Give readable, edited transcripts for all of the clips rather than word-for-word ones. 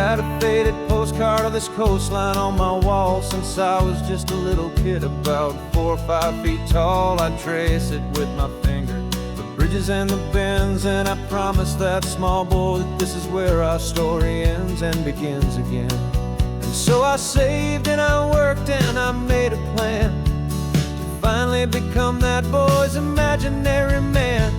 had a faded postcard of this coastline on my wall since I was just a little kid, about 4 or 5 feet tall. I'd trace it with my finger, the bridges and the bends, and I promised that small boy that this is where our story ends and begins again. And so I saved and I worked and I made a plan to finally become that boy's imaginary man.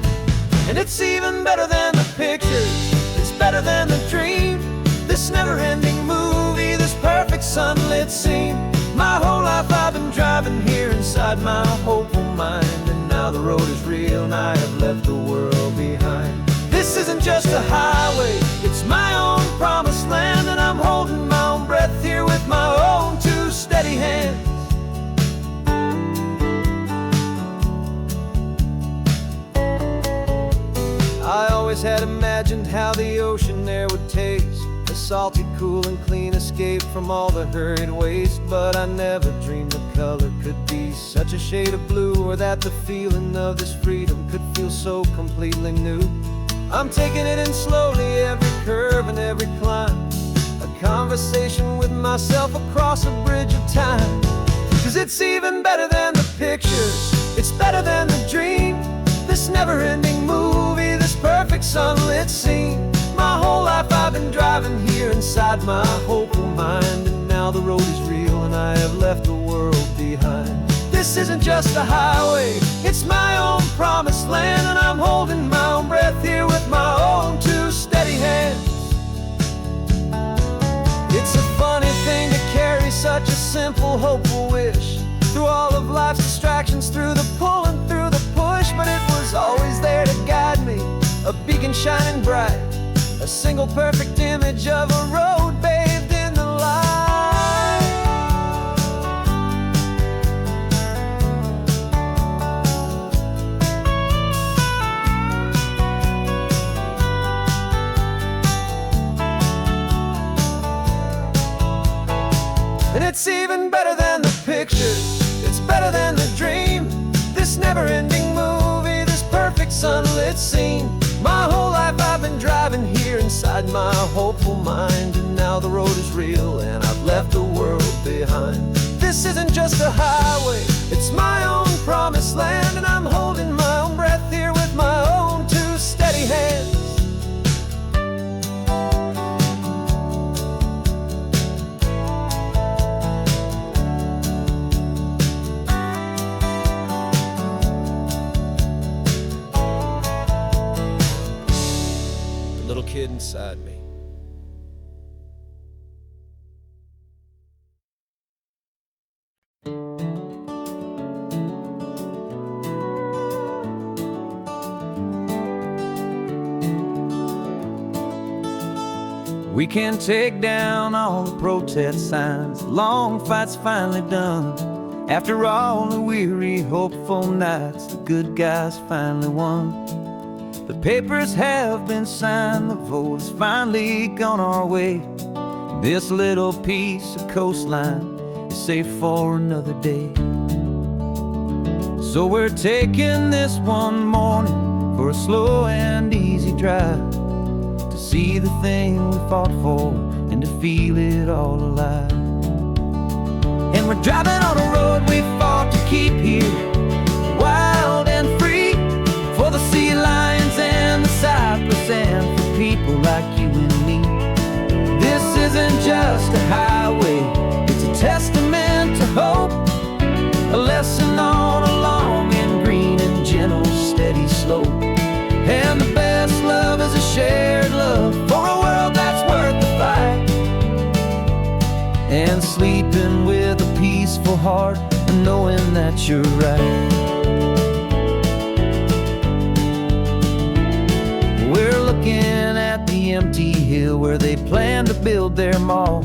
And it's even better than the pictures, it's better than the dream, this never-ending movie, this perfect sunlit scene. My whole life I've been driving here inside my hopeful mind, and now the road is real and I have left the world behind. This isn't just a highway, it's my own promised land, and I'm holding my own breath here with my own 2 steady hands. I always had imagined how the ocean air would taste, a salty, cool and clean escape from all the hurried waste. But I never dreamed the color could be such a shade of blue, or that the feeling of this freedom could feel so completely new. I'm taking it in slowly, every curve and every climb, a conversation with myself across a bridge of time. 'Cause it's even better than the pictures, it's better than the dream, this never-ending movie, this perfect sunlit scene. My whole life I've been driving here inside my hopeful mind, and now the road is real and I have left the world behind. This isn't just a highway, it's my own promised land, and I'm holding my own breath here with my own 2 steady hands. It's a funny thing to carry such a simple, hopeful wish through all of life's distractions, through the pull and through the push, but it was always there to guide me, a beacon shining bright, a single perfect image of a road bathed in the light. And it's even better than the pictures, it's better than the dream, this never-ending movie, this perfect sunlit scene. My whole life I've been driving here inside my hopeful mind, and now the road is real and I've left the world behind. This isn't just a highway, it's my own promised land, and I'm holding my own breath here with my own 2 steady hands. Little kid inside me. We can take down all the protest signs, long fight's finally done. After all the weary, hopeful nights, the good guys finally won. The papers have been signed, the vote has finally gone our way. This little piece of coastline is safe for another day. So we're taking this one morning for a slow and easy drive, to see the thing we fought for and to feel it all alive. And we're driving on a road we fought to keep here, wild and free, for the sea lions and the cypress, and for people like you and me. This isn't just a highway, it's a testament to hope, a lesson on a long and green and gentle steady slope. And the best love is a shared love for a world that's worth the fight, and sleeping with a peaceful heart and knowing that you're right. We're looking at the empty hill where they plan to build their mall,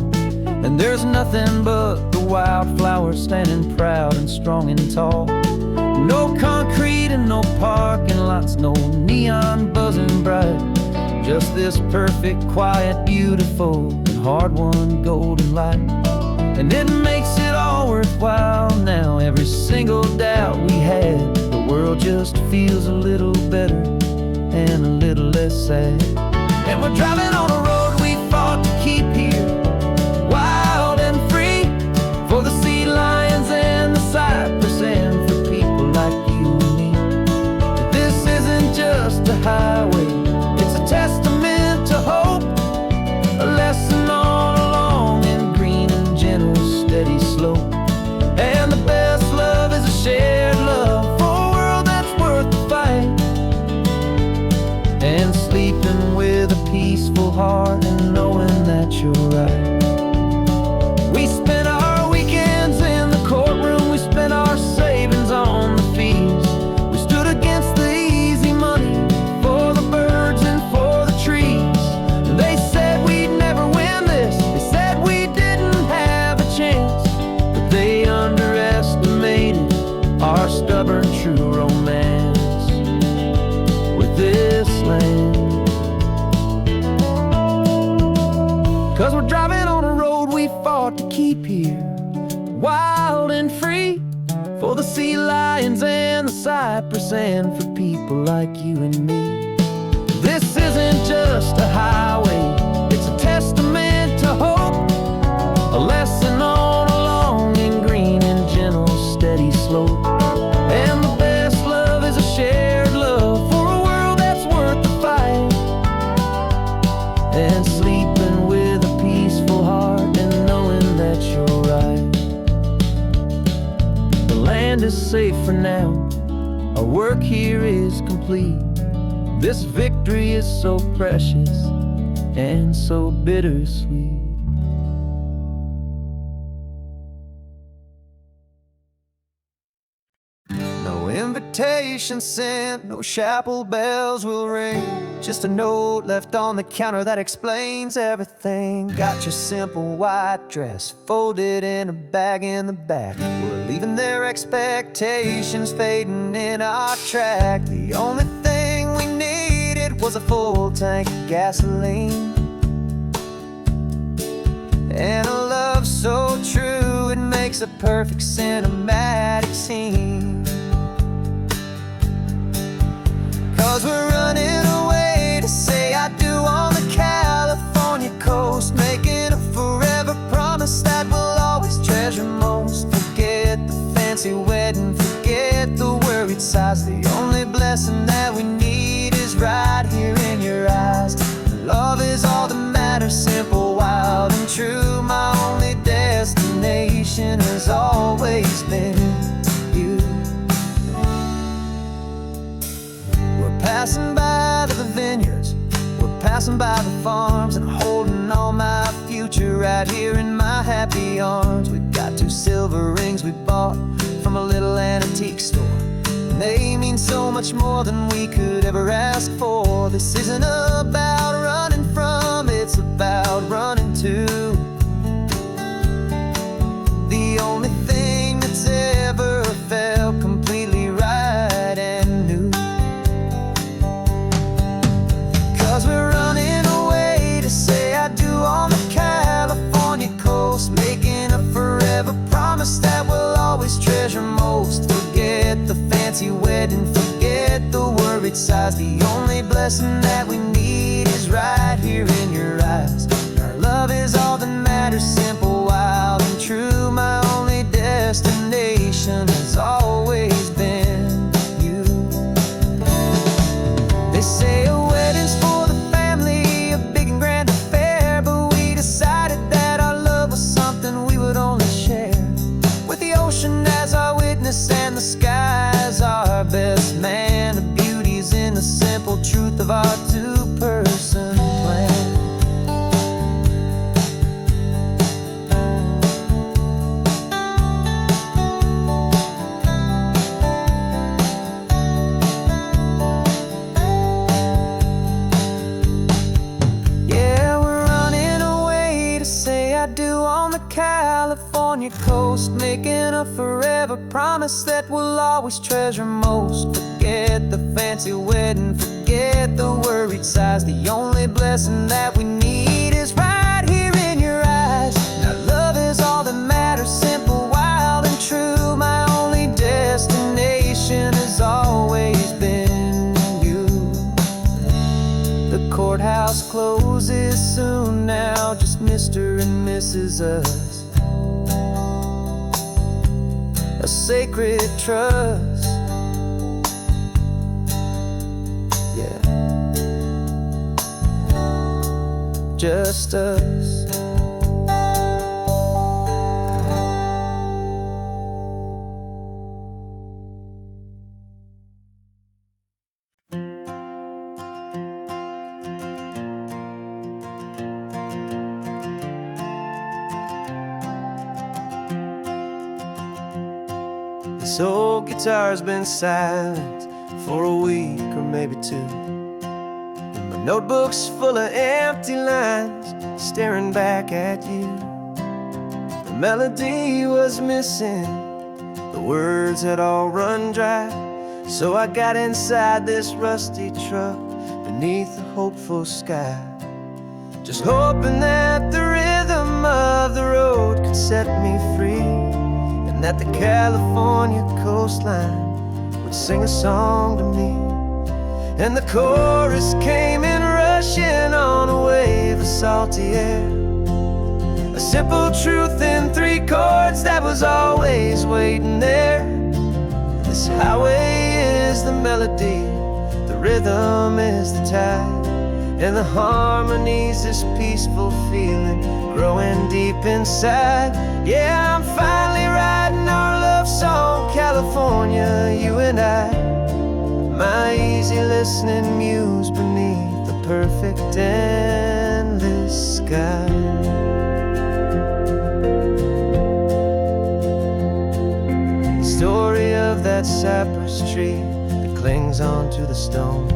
and there's nothing but the wildflowers standing proud and strong and tall. No concrete and no parking lots, no neon buzzing bright, just this perfect, quiet, beautiful, and hard-won golden light. And it makes it all worthwhile now, every single doubt we had. The world just feels a little better and a little less sad. And we're driving on a road we fought to keep here, 'Cause we're driving on a road we fought to keep here, wild and free, for the sea lions and the cypress, and for people like you and me. This isn't just a highway, it's a testament to hope, a lesson on a long and green and gentle steady slope. And the best love is a shared love for a world that's worth the fight, and sleeping with a peaceful heart and knowing that you're right. The land is safe for now, our work here is complete. This victory is so precious and so bittersweet. No invitation sent, no chapel bells will ring, just a note left on the counter that explains everything. Got your simple white dress folded in a bag in the back. We're leaving their expectations fading in our track. The only thing we needed was a full tank of gasoline, and a love so true it makes a perfect cinematic scene. 'Cause we're running away to say I do on the California coast, making a forever promise that we'll always treasure most. Forget the fancy wedding, forget the worried sighs. The only blessing that we need is right here in your eyes. Love is all that matters, simple, wild and true. My only destination has always been you. We're passing by the vineyards, we're passing by the farms, and holding on my future right here in my happy arms. We've got 2 silver rings we bought from a little antique store, and they mean so much more than we could ever ask for. This isn't about running from, it's about running to the only thing that's ever felt completely right and new. 'Cause we're running away to say I do on the California coast, making a forever promise that we'll always treasure most. Forget the fancy wedding, forget the worried sighs. The only blessing that we need is right here in your eyes. Our love is all that matters, simple, wild and true. My only destination has always been you. They say a wedding's for the family, a big and grand affair, but we decided that our love was something we would only share with the ocean as our witness and the sky as our best man. The beauty's in the simple truth of our 2-person plan. Yeah, we're running away to say I do on the California coast, making a forever promise that we'll always treasure most. Forget the fancy wedding, forget the worried sighs. The only blessing that we need is right here in your eyes. Now love is all that matters, simple, wild and true. My only destination has always been you. The courthouse closes soon now, just Mr. and Mrs. Us, a sacred trust. Yeah, just us. This old guitar's been silent for a week or maybe 2, and my notebook's full of empty lines staring back at you. The melody was missing, the words had all run dry, so I got inside this rusty truck beneath a hopeful sky, just hoping that the of the road could set me free, and that the California coastline would sing a song to me. And the chorus came in rushing on a wave of salty air, a simple truth in 3 chords that was always waiting there. This highway is the melody, the rhythm is the tide, and the harmony's this peaceful feeling growing deep inside. Yeah, I'm finally writing our love song, California, you and I, my easy listening muse beneath the perfect endless sky. The story of that cypress tree that clings onto the stone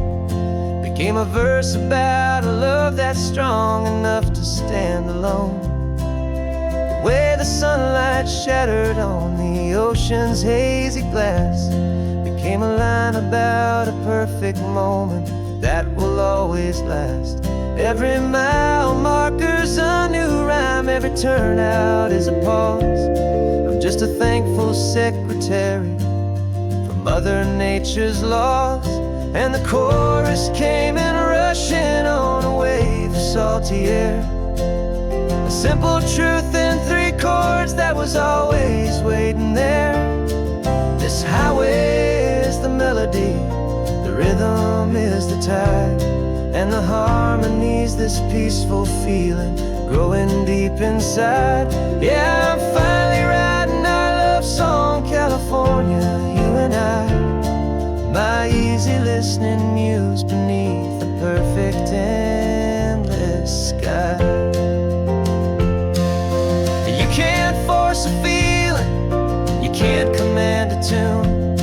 became a verse about a love that's strong enough to stand alone. The way the sunlight shattered on the ocean's hazy glass became a line about a perfect moment that will always last. Every mile marker's a new rhyme, every turnout is a pause. I'm just a thankful secretary for Mother Nature's laws. And the chorus came in rushing on a wave of salty air, a simple truth in 3 chords that was always waiting there. This highway is the melody, the rhythm is the tide, and the harmony's this peaceful feeling growing deep inside. Yeah, I'm finally writing our love song, California, you and I, my easy listening muse beneath the perfect endless sky. You can't force a feeling, you can't command a tune.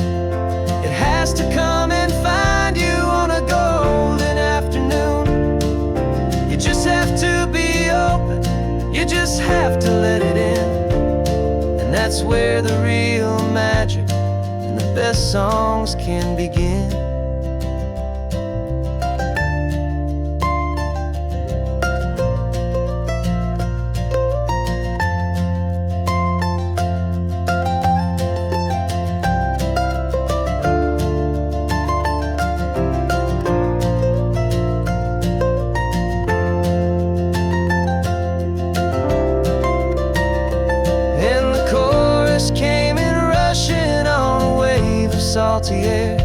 It has to come and find you on a golden afternoon. You just have to be open, you just have to let it in, and that's where the real magic and the best songs can begin. Salty air,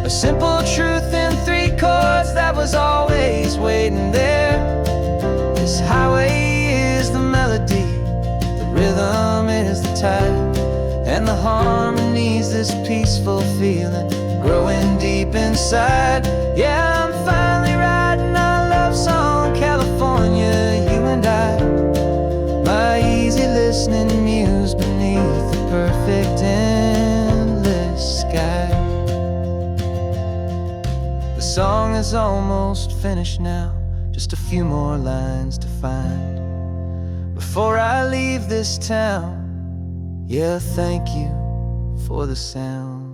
a simple truth in 3 chords that was always waiting there. This highway is the melody, the rhythm is the tide, and the harmony's this peaceful feeling growing deep inside. Yeah, I'm finally writing our love song, California, you and I, my easy listening muse beneath the perfect endless sky. The song is almost finished now, just a few more lines to find before I leave this town. Yeah, thank you for the sound.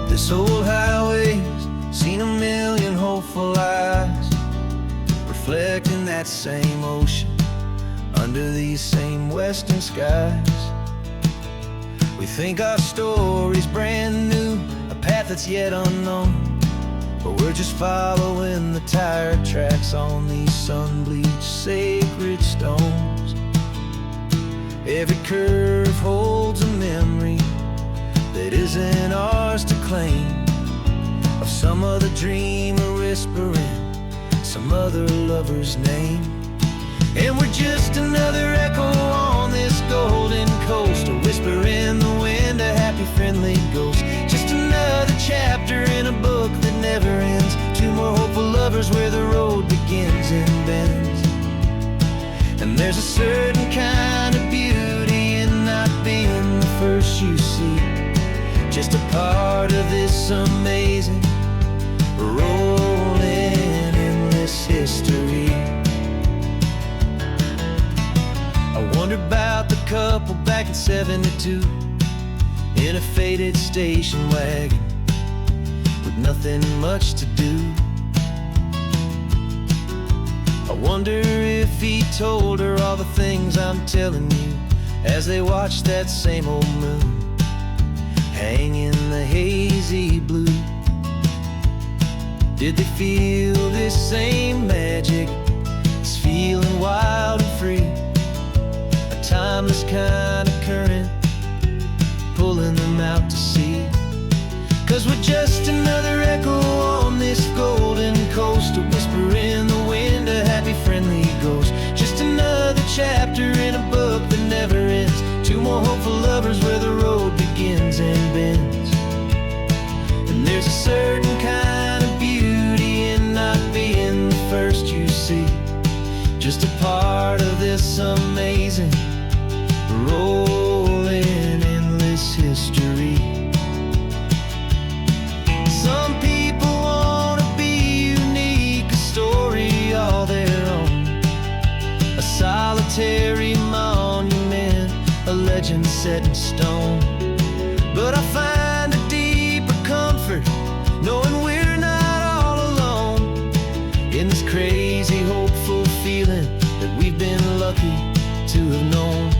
This old highway's seen a million hopeful eyes, reflecting that same ocean under these same western skies. We think our story's brand new, a path that's yet unknown, but we're just following the tire tracks on these sun-bleached sacred stones. Every curve holds a memory that isn't ours to claim, of some other dreamer whispering some other lover's name. And we're just another echo on this golden coast, a whisper in the wind, a happy friendly ghost. Just another chapter in a book that never ends, 2 more hopeful lovers where the road begins. And there's a certain kind of beauty in not being the first you see, just a part of this amazing rolling endless history. I wonder about the couple back in '72 in a faded station wagon with nothing much to do. I wonder if he told her all the things I'm telling you as they watched that same old moon hang in the hazy blue. Did they feel this same magic, this feeling wild and free, a timeless kind of current pulling them out to sea? 'Cause we're just another echo on this golden coast, a whisper in the wind, a happy friendly ghost, just another chapter in a book that never ends, two more hopeful lovers where the road begins and bends. And there's a certain kind of beauty in not being the first you see, just a part of this amazing rolling endless history. Some people wanna be unique, a story all their own, a solitary monument, a legend set in stone. But I find a deeper comfort knowing we're not all alone in this crazy hopeful feeling that we've been lucky to have known.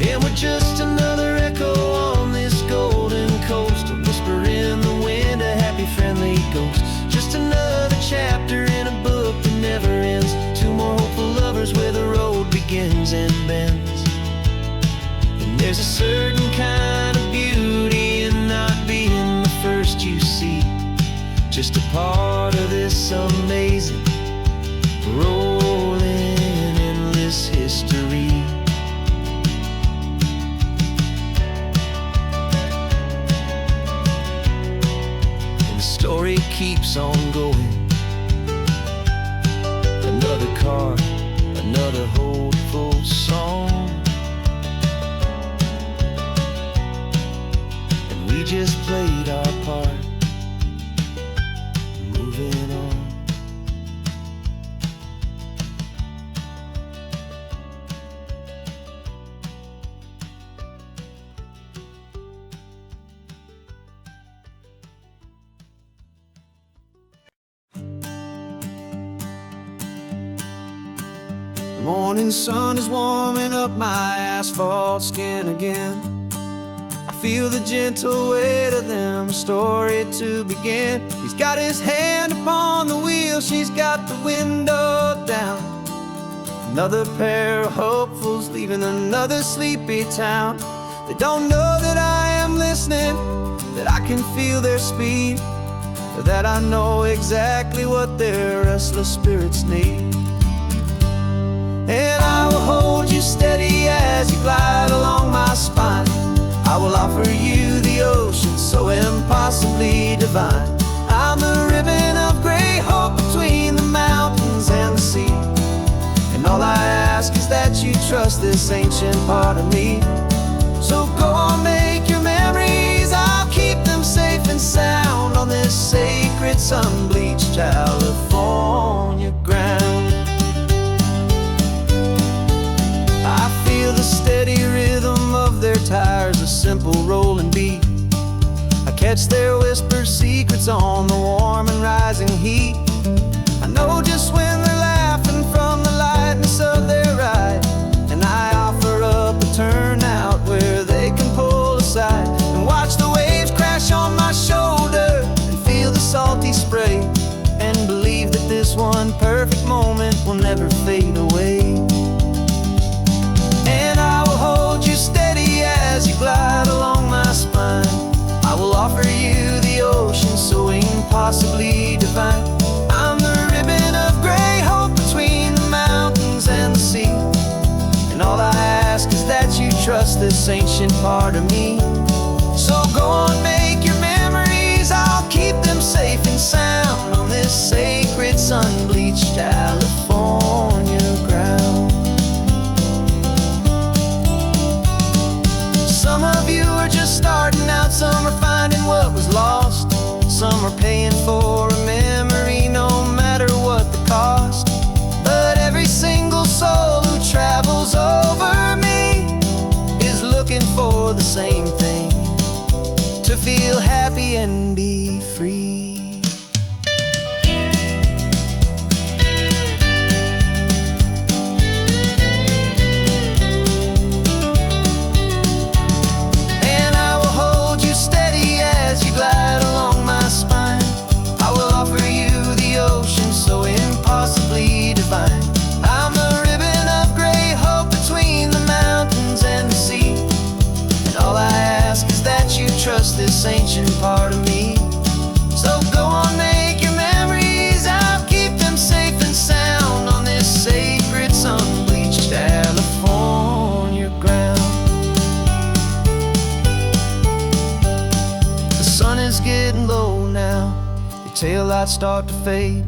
And we're just another echo on this golden coast, a whisper in the wind, a happy friendly ghost, just another chapter in a book that never ends, two more hopeful lovers where the road begins and bends. And there's a certain kind of beauty in not being the first you see, just a part of this amazing rolling endless history. Story keeps on going, another card, another hopeful song, and we just played our part, moving on. The morning sun is warming up my asphalt skin again. I feel the gentle weight of them, a story to begin. He's got his hand upon the wheel, she's got the window down. Another pair of hopefuls leaving another sleepy town. They don't know that I am listening, that I can feel their speed, or that I know exactly what their restless spirits need. And I will hold you steady as you glide along my spine. I will offer you the ocean so impossibly divine. I'm the ribbon of gray hope between the mountains and the sea, and all I ask is that you trust this ancient part of me. So go on, make your memories, I'll keep them safe and sound on this sacred sun-bleached California ground. I feel the steady rhythm of their tires, a simple rolling beat. I catch their whispered secrets on the warm and rising heat. I know just when they're laughing from the lightness of their ride, and I offer up a turnout where they can pull aside and watch the waves crash on my shoulder and feel the salty spray, and believe that this one perfect moment will never fade away. And I will hold you steady as you glide along my spine. I will offer you the ocean so impossibly divine. I'm the ribbon of gray trust this ancient part of me. So go on, make your memories, I'll keep them safe and sound on this sacred sun-bleached California ground. Some of you are just starting out, some are finding what was lost, some are paying for a memory no matter what the cost. But every single soul who travels over me is looking for the same thing, to feel happy and be free. And I will hold you steady as you glide along my spine. I will offer you the ocean so impossibly divine. I'm the ribbon of gray hope between the mountains and the sea. And all I ask is that you trust this ancient part of me. So go on, make your memories, I'll keep them safe and sound on this sacred sun-bleached California ground. The sun is getting low now, your taillights start to fade.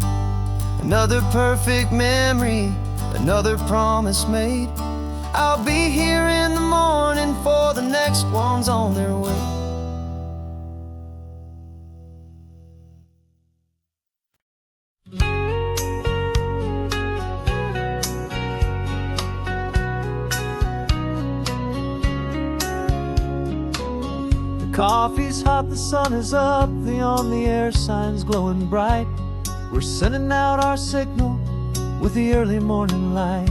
Another perfect memory, another promise made. I'll be here in the morning for the next ones on their way. The coffee's hot, the sun is up, the on the air sign's glowing bright. We're sending out our signal with the early morning light.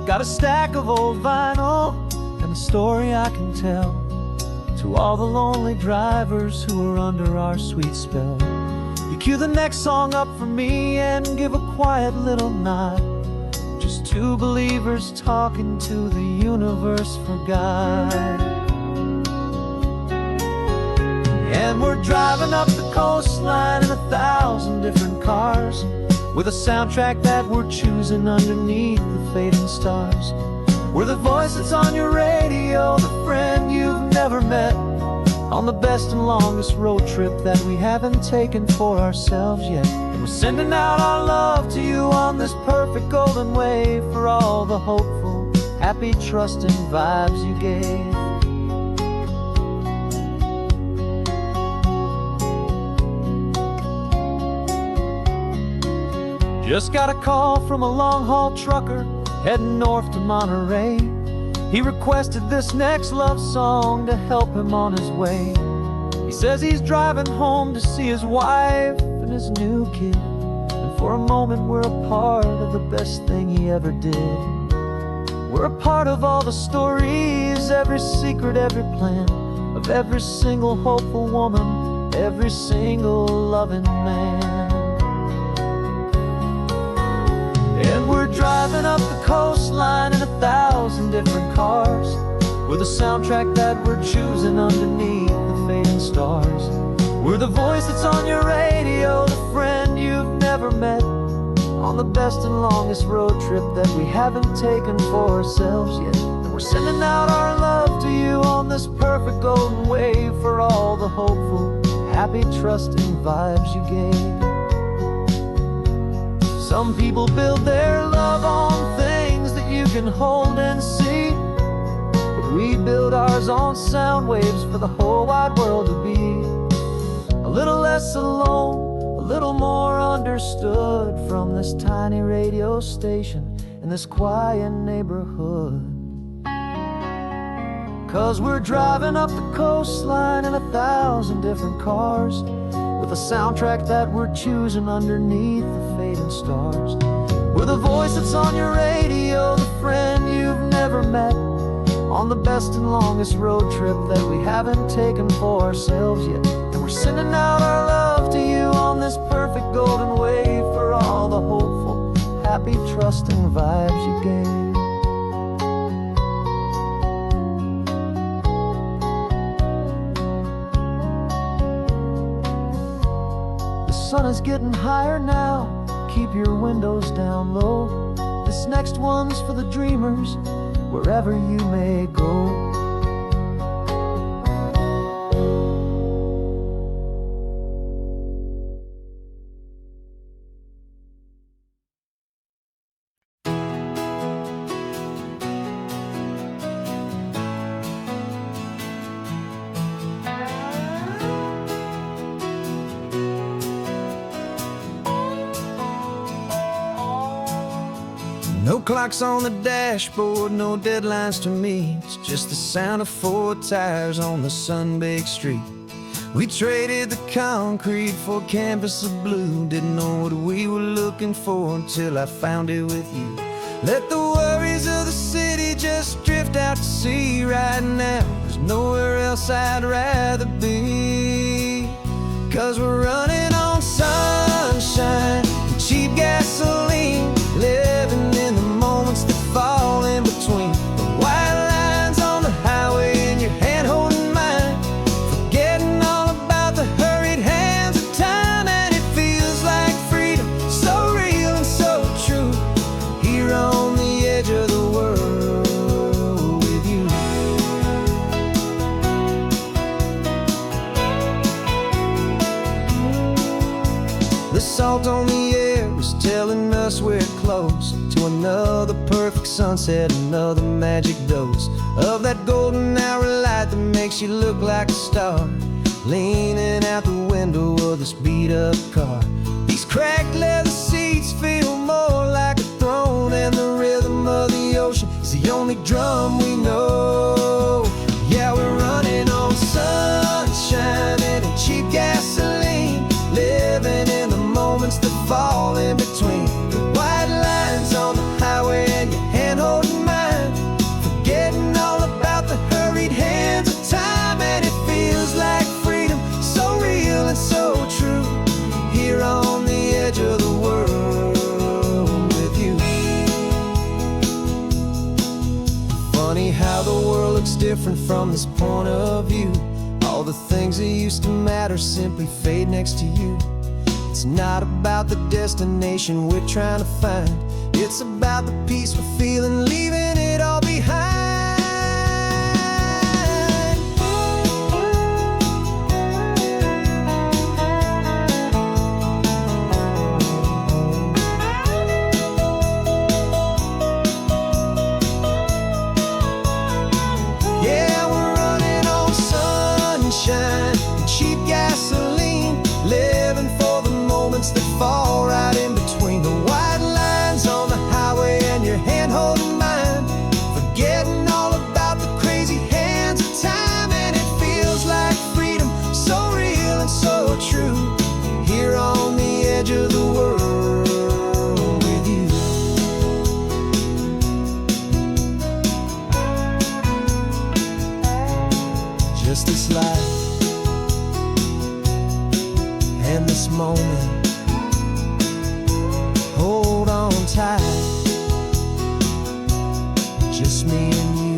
Got a stack of old vinyl and a story I can tell to all the lonely drivers who are under our sweet spell. You cue the next song up for me and give a quiet little nod. Just two believers talking to the universe for God. And we're driving up the coastline in 1,000 different cars, with a soundtrack that we're choosing underneath the fading stars. We're the voice that's on your radio, the friend you've never met, on the best and longest road trip that we haven't taken for ourselves yet. And we're sending out our love to you on this perfect golden wave, for all the hopeful, happy, trusting vibes you gave. Just got a call from a long-haul trucker heading north to Monterey. He requested this next love song to help him on his way. He says he's driving home to see his wife and his new kid, and for a moment we're a part of the best thing he ever did. We're a part of all the stories, every secret, every plan, of every single hopeful woman, every single loving man. And we're driving up the coastline in 1,000 different cars, with a soundtrack that we're choosing underneath the fading stars. We're the voice that's on your radio, the friend you've never met, on the best and longest road trip that we haven't taken for ourselves yet. And we're sending out our love to you on this perfect golden wave, for all the hopeful, happy, trusting vibes you gave. Some people build their love on things that you can hold and see, but we build ours on sound waves for the whole wide world to be a little less alone, a little more understood, from this tiny radio station in this quiet neighborhood. 'Cause we're driving up the coastline in 1,000 different cars, with a soundtrack that we're choosing underneath the fading stars. We're the voice that's on your radio, the friend you've never met, on the best and longest road trip that we haven't taken for ourselves yet. And we're sending out our love to you on this perfect golden wave, for all the hopeful, happy, trusting vibes you gave. The sun is getting higher now, keep your windows down low. This next one's for the dreamers, wherever you may go. clocks on the dashboard, no deadlines to meet. It's just the sound of 4 tires on the sun-baked street. We traded the concrete for a canvas of blue. Didn't know what we were looking for until I found it with you. Let the worries of the city just drift out to sea. Right now, there's nowhere else I'd rather be. 'Cause we're running on sunshine and cheap gasoline, living in the moments that fall in between. The white lines on the highway and your hand holding mine, forgetting all about the hurried hands of time. And it feels like freedom, so real and so true, here on the edge of the world with you. The salt on the air is telling us we're close to another perfect sunset, another magic dose of that golden hour light that makes you look like a star, leaning out the window of this beat-up car. These cracked leather seats feel more like a throne, and the rhythm of the ocean is the only drum we know. Yeah, we're running on sunshine and a cheap gasoline, living in the moments that fall in between. The white lines on the highway and your hand holding mine, forgetting all about the hurried hands of time. And it feels like freedom, so real and so true, here on the edge of the world with you. Funny how the world looks different from this point of view. All the things that used to matter simply fade next to you. It's not about the destination we're trying to find, it's about the peace we're feeling, leaving it all behind. Yeah, we're running on sunshine and cheap gasoline, living for the moments that fall right in between. The white lines on the highway and your hand holding mine, forgetting all about the crazy hands of time. And it feels like freedom, so real and so true, here on the edge of the world with you. Just this life and this moment, hold on tight, just me and you.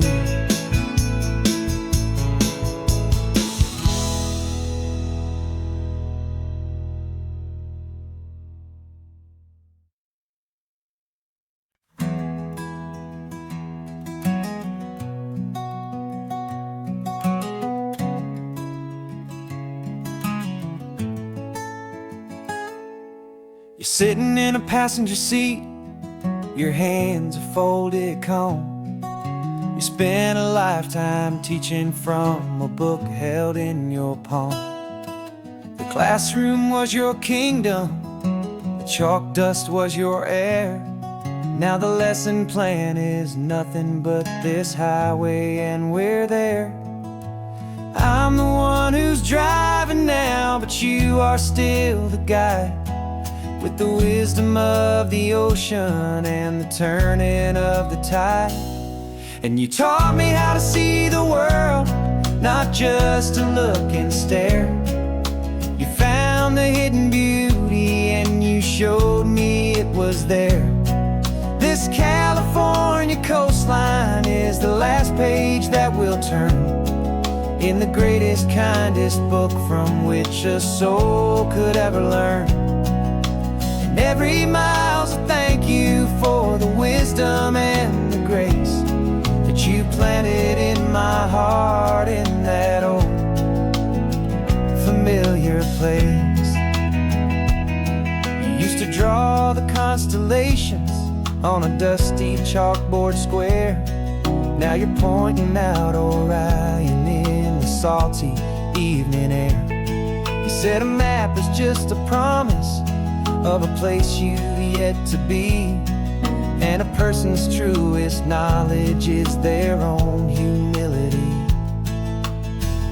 You're sitting in a passenger seat, your hands are folded calm. You spent a lifetime teaching from a book held in your palm. The classroom was your kingdom, the chalk dust was your air. Now the lesson plan is nothing but this highway and we're there. I'm the one who's driving now, but you are still the guide, with the wisdom of the ocean and the turning of the tide. And you taught me how to see the world, not just to look and stare. You found the hidden beauty and you showed me it was there. This California coastline is the last page that we'll turn in the greatest, kindest book from which a soul could ever learn. Every mile's a thank you for the wisdom and the grace that you planted in my heart in that old familiar place. You used to draw the constellations on a dusty chalkboard square. Now you're pointing out Orion in the salty evening air. You said a map is just a promise of a place you've yet to be. And a person's truest knowledge is their own humility.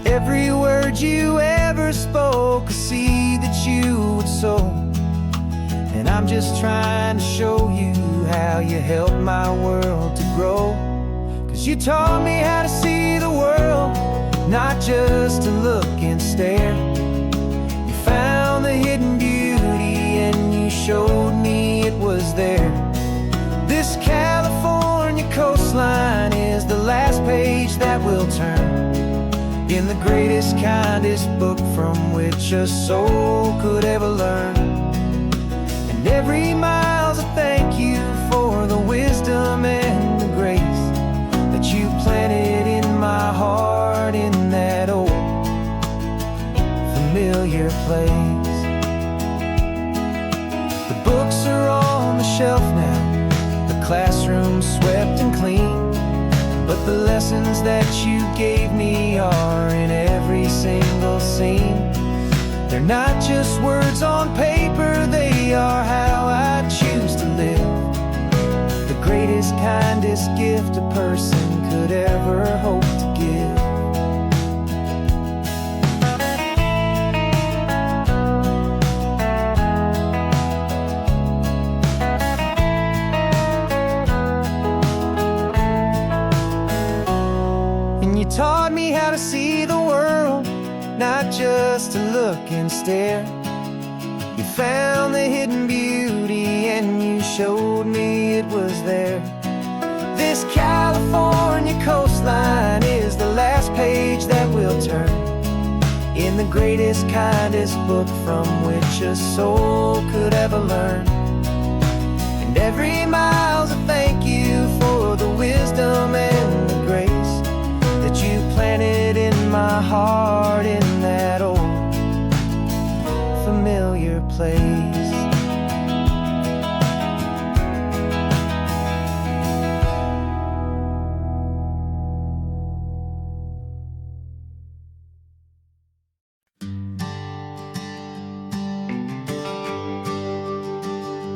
Every word you ever spoke, a seed that you would sow. And I'm just trying to show you how you helped my world to grow. 'Cause you taught me how to see the world, not just to look and stare. You found the hidden beauty and you showed me it was there. This California coastline is the last page that we'll turn in the greatest, kindest book from which a soul could ever learn. And every mile's a thank you for the wisdom and the grace that you planted in my heart in that old familiar place. The books are on the shelf now, the classroom swept and clean, but the lessons that you gave me are in every single scene. They're not just words on paper, they are how I choose to live. The greatest, kindest gift a person could ever hope to give. Taught me how to see the world, not just to look and stare. You found the hidden beauty and you showed me it was there. This California coastline is the last page that we'll turn in the greatest, kindest book from which a soul could ever learn. And every mile's a thank you for the wisdom and the grace that you planted in my heart in that old familiar place.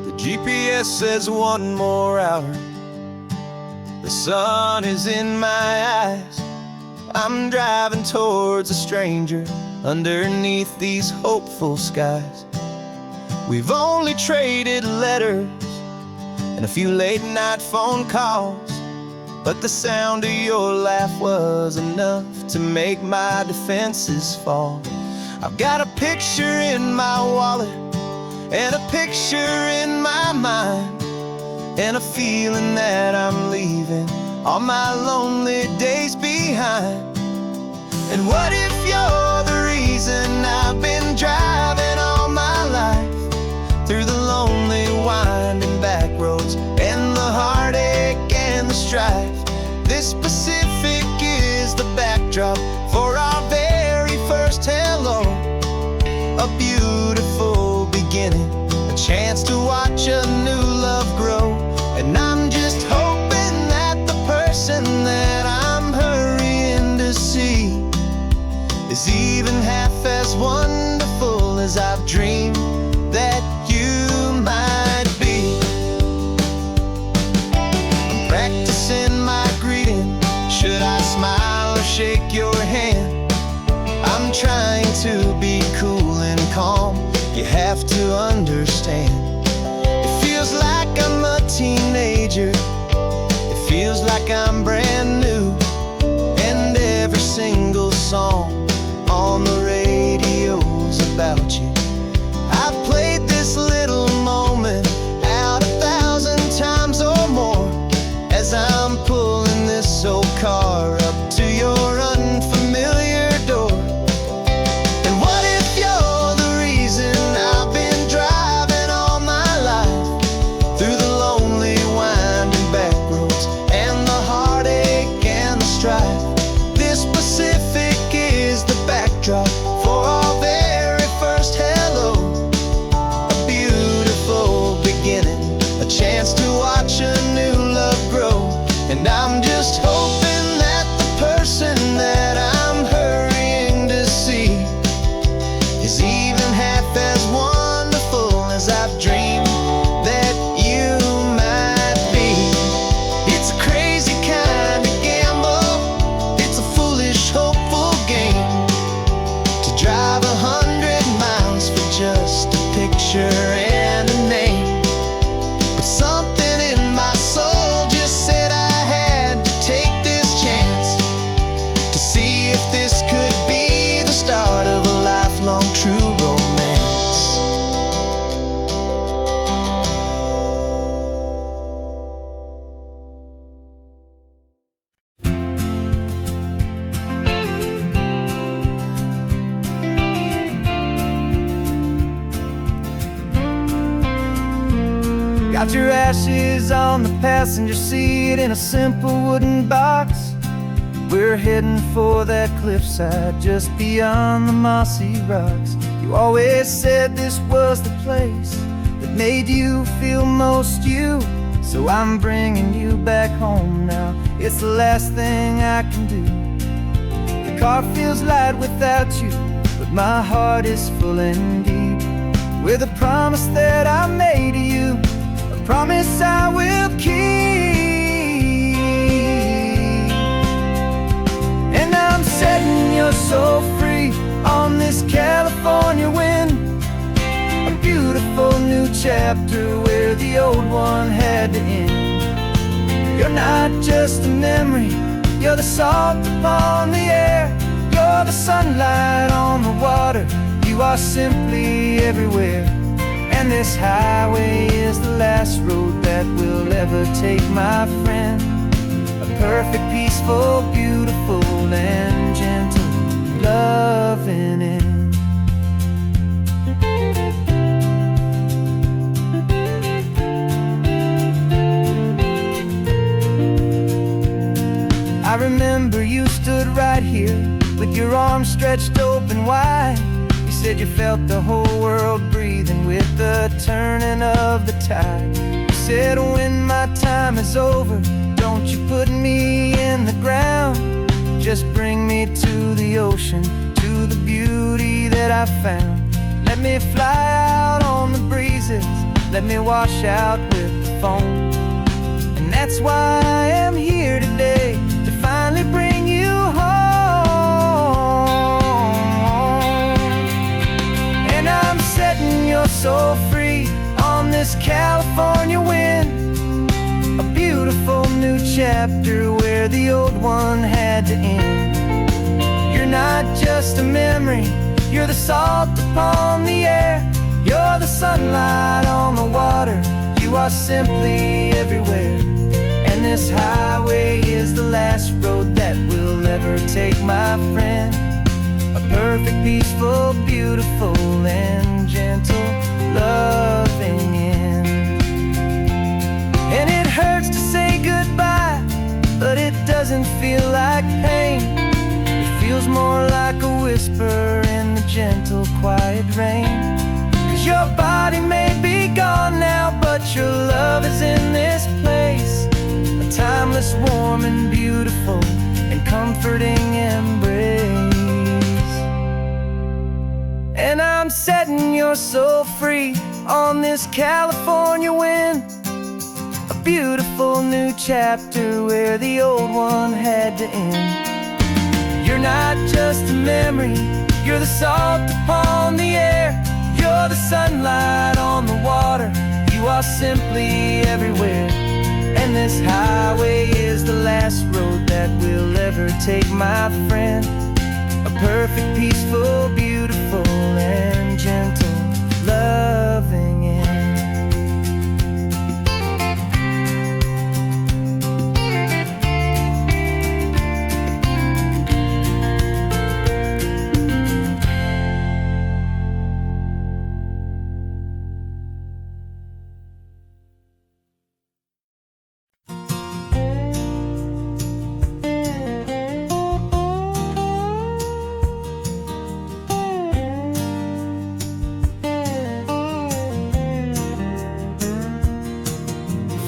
The GPS says 1 more hour. The sun is in my eyes. I'm driving towards a stranger underneath these hopeful skies. We've only traded letters and a few late night phone calls, but the sound of your laugh was enough to make my defenses fall. I've got a picture in my wallet and a picture in my mind, and a feeling that I'm leaving all my lonely days behind. And what if you're the reason I've been driving all my life through the lonely, winding back roads and the heartache and the strife? This Pacific is the backdrop for our very first hello. A beautiful beginning, a chance to watch a new love grow. And I'm just hoping that the person that I'm hurrying to see is even half as wonderful as I've dreamed that you might be. I'm practicing my greeting. Should I smile or shake your hand? I'm trying to be cool and calm. You have to understand. It feels like I'm a teenager. It feels like I'm brand new. And every single song on the radio's about you. I've played this little moment out 1,000 times or more as I'm pulling this old car up to your unfamiliar door. And what if you're the reason I've been driving all my life through the lonely, winding back roads and the heartache and the strife? This Pacific is the backdrop for our very first hello. A beautiful beginning, a chance to watch a new love grow. And I'm just hoping that Got your ashes on the passenger seat in a simple wooden box. We're heading for that cliffside just beyond the mossy rocks. You always said this was the place that made you feel most you. So I'm bringing you back home now. It's the last thing I can do. The car feels light without you, but my heart is full and deep with a promise that I made to you, a promise I will keep. And I'm setting your soul free on this California wind, a beautiful new chapter where the old one had to end. You're not just a memory, you're the salt upon the air, you're the sunlight on the water, you are simply everywhere. And this highway is the last road that we'll ever take, my friend. A perfect, peaceful, beautiful, and gentle, loving end. I remember you stood right here with your arms stretched open wide. You said you felt the whole world breathing with the turning of the tide. You said when my time is over, don't you put me in the ground, just bring me to the ocean, to the beauty that I found. Let me fly out on the breezes, let me wash out with the foam. And that's why I am here today, to finally bring you home. And I'm setting your soul free on this California wind, a beautiful new chapter where the old one had to end. You're not just a memory, you're the salt upon the air, you're the sunlight on the water, you are simply everywhere. And this highway is the last road that we'll ever take, my friend. A perfect, peaceful, beautiful, and gentle, loving end. And it hurts to say goodbye, but it doesn't feel like pain. It feels more like a whisper in the gentle, quiet rain. 'Cause your body may be gone now, but your love is in this place, a timeless, warm, and beautiful, and comforting embrace. And I'm setting your soul free on this California wind, a beautiful new chapter where the old one had to end. You're not just a memory, you're the salt upon the air, you're the sunlight on the water, you are simply everywhere. And this highway is the last road that we'll ever take, my friend. A perfect, peaceful, beautiful, and gentle, loving end.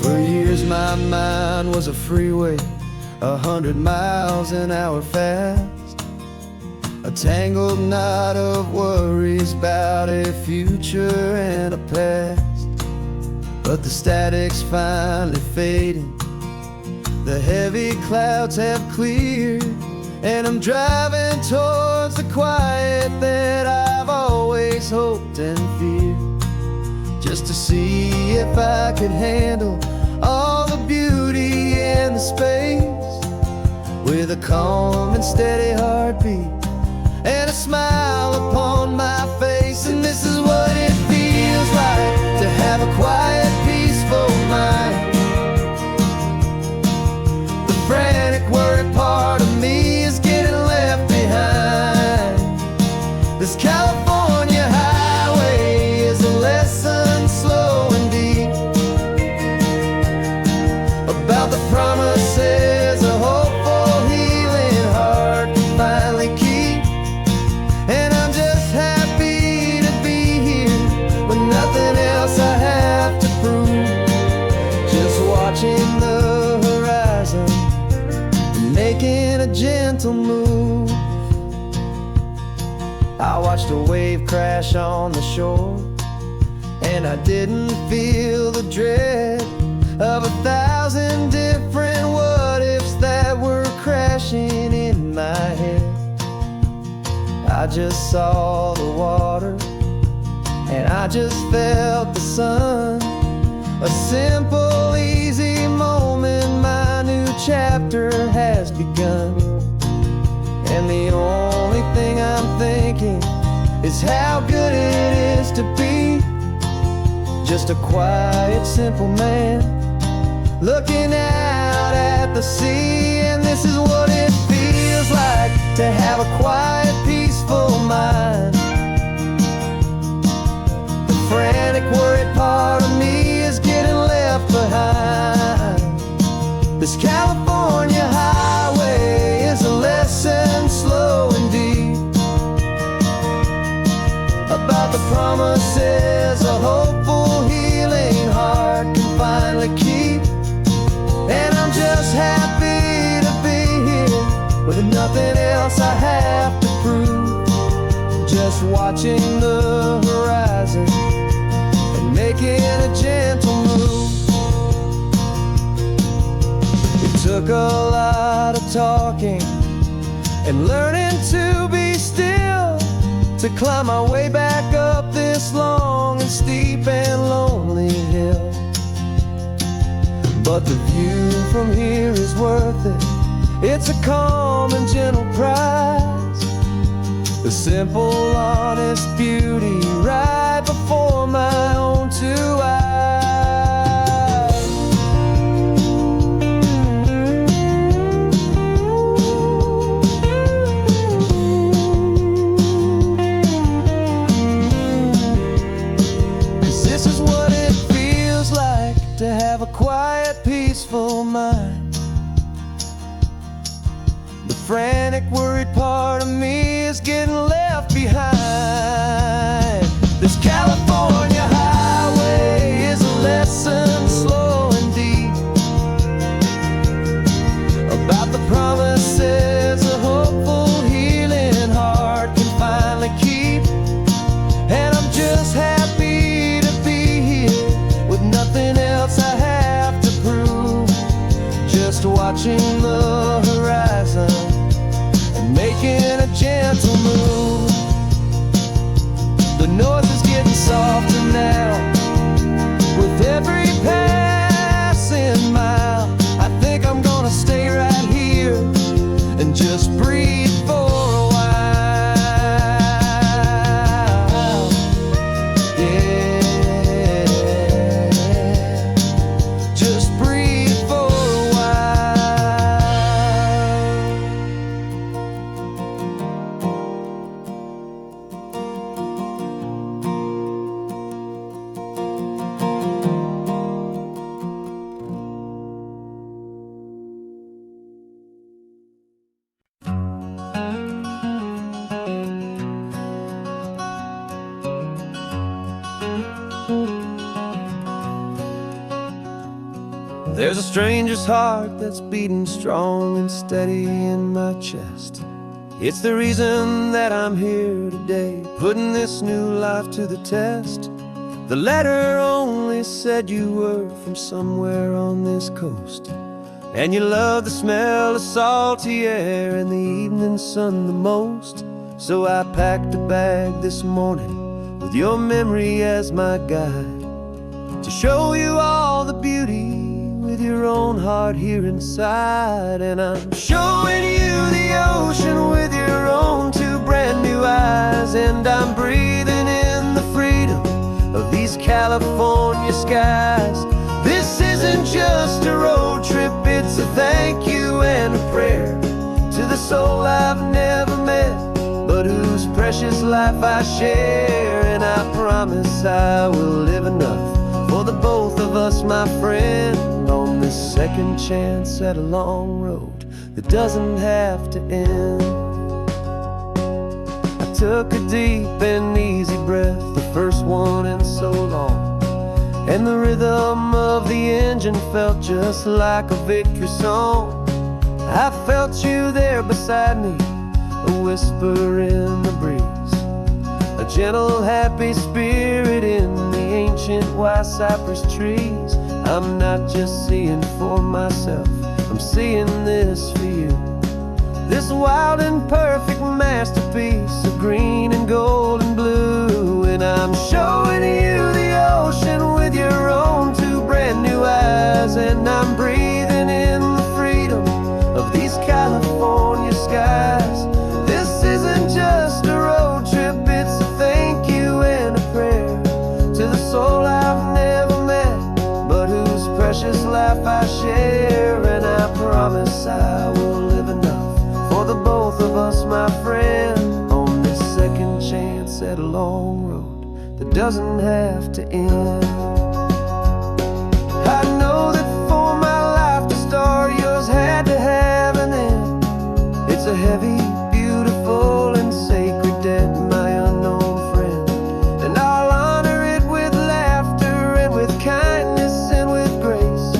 For years my mind was a freeway, 100 miles an hour fast, a tangled knot of worries about a future and a past. But the static's finally fading, the heavy clouds have cleared, and I'm driving towards the quiet that I've always hoped and feared, just to see if I could handle all the beauty and the space, with a calm and steady heartbeat and a smile upon my face. And this is what it feels like to have a quiet, peaceful mind. The frantic, worried part of me is getting left behind. This California highway is a lesson slow and deep, a gentle move. I watched a wave crash on the shore, and I didn't feel the dread of 1,000 different what-ifs that were crashing in my head. I just saw the water, and I just felt the sun. A simple, easy moment, my new chapter has begun. And the only thing I'm thinking is how good it is to be just a quiet, simple man looking out at the sea. And this is what it feels like to have a quiet, peaceful mind. The frantic, worried part of me is getting left behind. This California highway is a lesson slow and deep about the promises a hopeful, healing heart can finally keep. And I'm just happy to be here with nothing else I have to prove. Just watching the horizon and making a gentle move. It took a lot of talking and learning to be still to climb my way back up this long and steep and lonely hill. But the view from here is worth it. It's a calm and gentle prize. The simple, honest beauty right before my own two eyes. 'Cause this is what it feels like to have a quiet, peaceful mind. The frantic, worried part of me is getting left behind. This California highway is a lesson slow and deep about the promises a hopeful, healing heart can finally keep. And I'm just happy to be here with nothing else I have to prove. Just watching the horizon and making a gentle move. The noise is getting softer now with every passing mile. I think I'm gonna stay right here and just breathe for a while. Yeah, just breathe for a while. There's a stranger's heart that's beating strong and steady in my chest. It's the reason that I'm here today, putting this new life to the test. The letter only said you were from somewhere on this coast, and you love the smell of salty air and the evening sun the most. So I packed a bag this morning with your memory as my guide, to show you all the beauty with your own heart here inside. And I'm showing you the ocean with your own two brand new eyes. And I'm breathing in the freedom of these California skies. This isn't just a road trip, it's a thank you and a prayer to the soul I've never met, but whose precious life I share. And I promise I will live enough for the both of us, my friend, on this second chance at a long road that doesn't have to end. I took a deep and easy breath, the first one in so long, and the rhythm of the engine felt just like a victory song. I felt you there beside me, a whisper in the breeze, a gentle, happy spirit in the ancient white cypress trees. I'm not just seeing for myself, I'm seeing this for you. This wild and perfect masterpiece of green and gold and blue. And I'm showing you the ocean with your own two brand new eyes. And I'm breathing in the freedom of these California skies. This isn't just a road trip, it's a thank you and a prayer to the soul I've never met, but whose precious life I share. And I promise I will live enough for the both of us, my friend, on this second chance at a long road that doesn't have to end. I know that for my life to start, yours had to have an end. It's a heavy, beautiful, and sacred debt, my unknown friend. And I'll honor it with laughter and with kindness and with grace.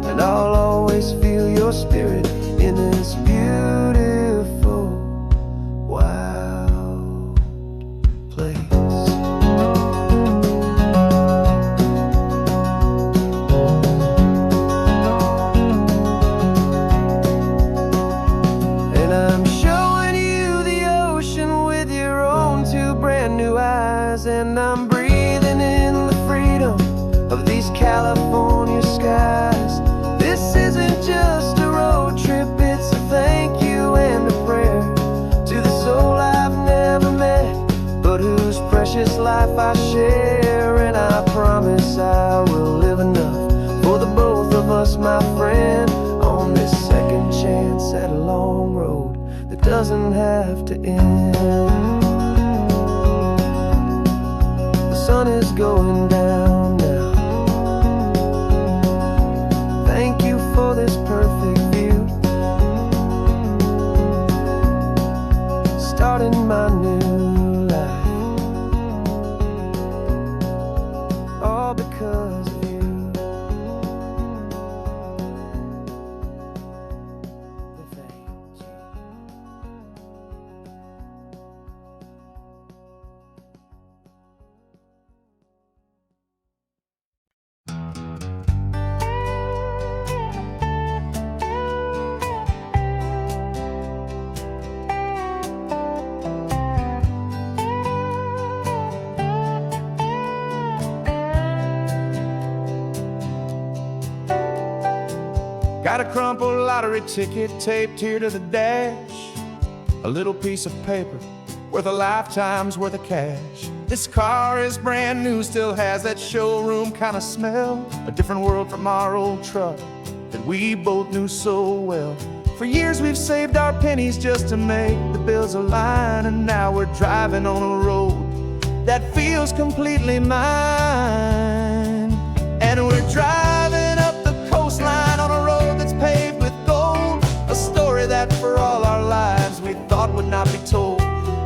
And I'll always feel your spirit in this beautiful, wild place. And I'm showing you the ocean with your own two brand new eyes. And I'm breathing in the freedom of these California skies. This isn't just a road trip, it's a thank you and a prayer to the soul I've never met, but whose precious life I share. And I promise I will live enough for the both of us, my friend, on this second chance at a long road that doesn't have to end. The sun is going down now. Thank you for this perfect view, starting my new life, all because of you. Thank you. Got a crumpled lottery ticket taped here to the dash, a little piece of paper worth a lifetime's worth of cash. This car is brand new, still has that showroom kind of smell, a different world from our old truck that we both knew so well. For years we've saved our pennies just to make the bills align, and now we're driving on a road that feels completely mine. And we're driving up the coastline on a road that's paved with gold, a story that for all our lives we thought would not be told.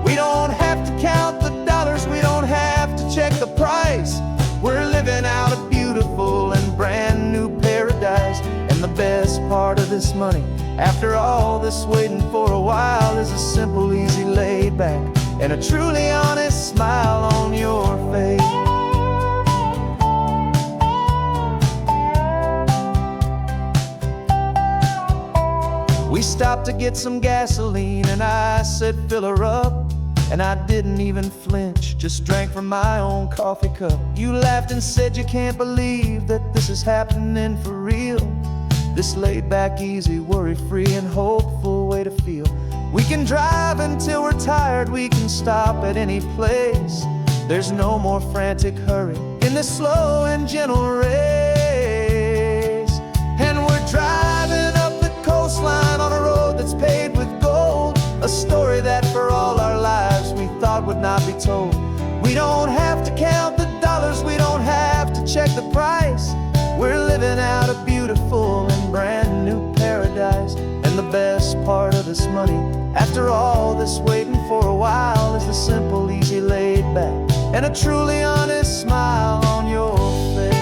We don't have to count the dollars, we don't have to check the price. We're living out a beautiful and brand new paradise. And the best part of this money, after all this waiting for a while, is a simple, easy, laid back, and a truly honest smile on your face. We stopped to get some gasoline and I said fill her up, and I didn't even flinch, just drank from my own coffee cup. You laughed and said you can't believe that this is happening for real. This laid back, easy, worry-free and hopeful way to feel. We can drive until we're tired, we can stop at any place. There's no more frantic hurry in this slow and gentle race. And we're driving up the coastline on a road that's paved with gold, a story that for all our lives we thought would not be told. We don't have to count the dollars, we don't have to check the price. We're living out a beautiful and brand new paradise. And the best part of this money, after all this waiting for a while, is the simple, easy, laid back, and a truly honest smile on your face.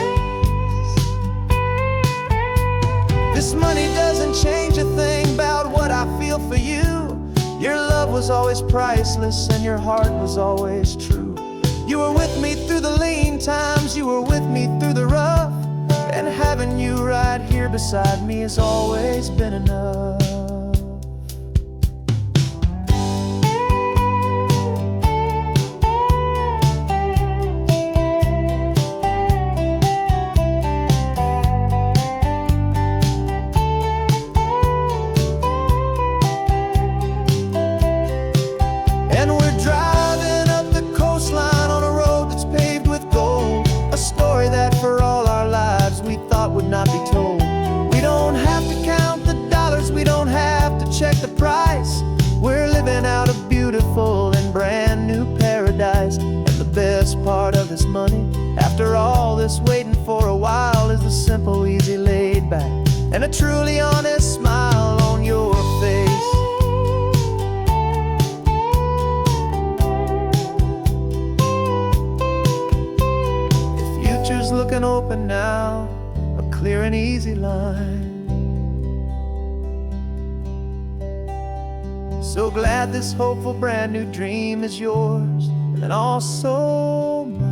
This money doesn't change a thing about what was always priceless and your heart was always true. You were with me through the lean times, you were with me through the rough, and having you right here beside me has always been enough. 'Money. After all this waiting for a while is the simple, easy, laid back, and a truly honest smile on your face. The future's looking open now, a clear and easy line. So glad this hopeful brand new dream is yours and also mine.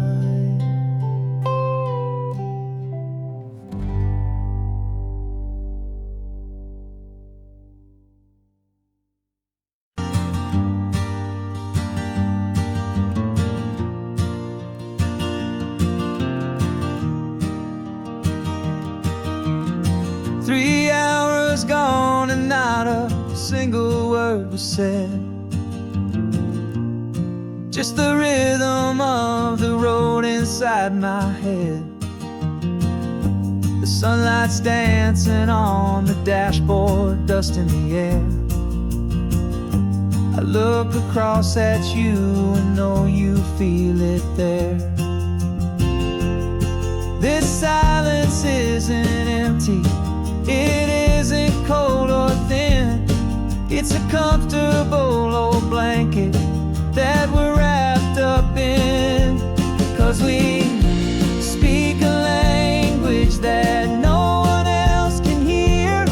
3 hours gone and not a single word was said. Just the rhythm of the road inside my head. The sunlight's dancing on the dashboard, dust in the air. I look across at you and know you feel it there. This silence isn't empty, it isn't cold or thin. It's a comfortable old blanket that we're wrapped up in. 'Cause we speak a language that no one else can hear.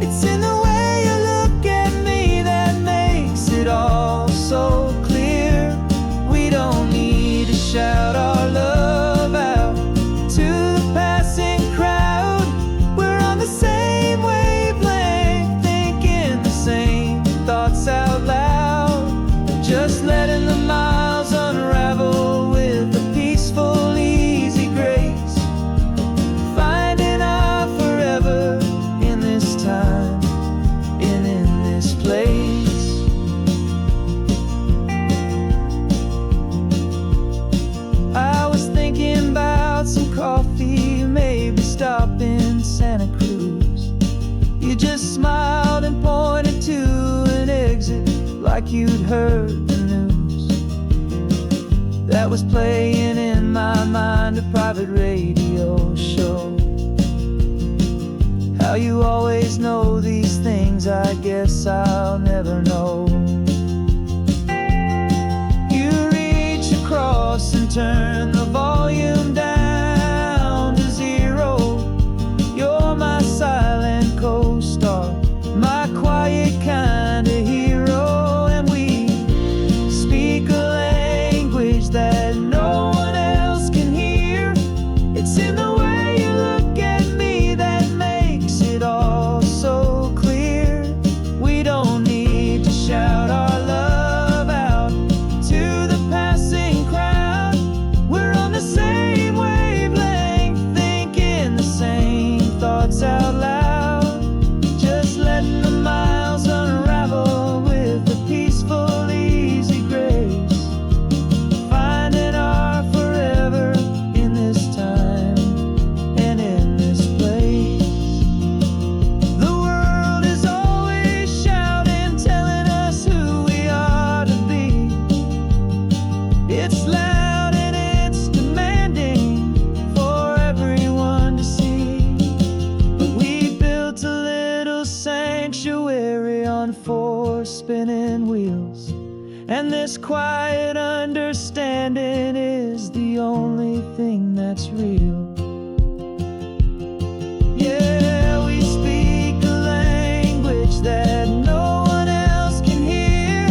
It's in the way you look at me that makes it all so clear. We don't need to shout our love out to the passing crowd. We're on the same wavelength, thinking the same thoughts out loud. Just letting the miles unravel with a peaceful, easy grace. Finding our forever in this time and in this place. I was thinking about some coffee, maybe stop in Santa Cruz. You just smiled and pointed to an exit like you'd heard the news. That was playing in my mind, a private radio show. How you always know these things, I guess I'll never know. You reach across and turn the volume down to 0. You're my silent co-star, my quiet kind of hero. That no one else can hear. It's in the way you look at me that makes it all so clear. We don't need to shout our love out to the passing crowd. We're on the same wavelength, thinking the same thoughts out loud. Just letting the miles unravel with a peaceful, easy grace. Spinning wheels, and this quiet understanding is the only thing that's real. Yeah, we speak a language that no one else can hear.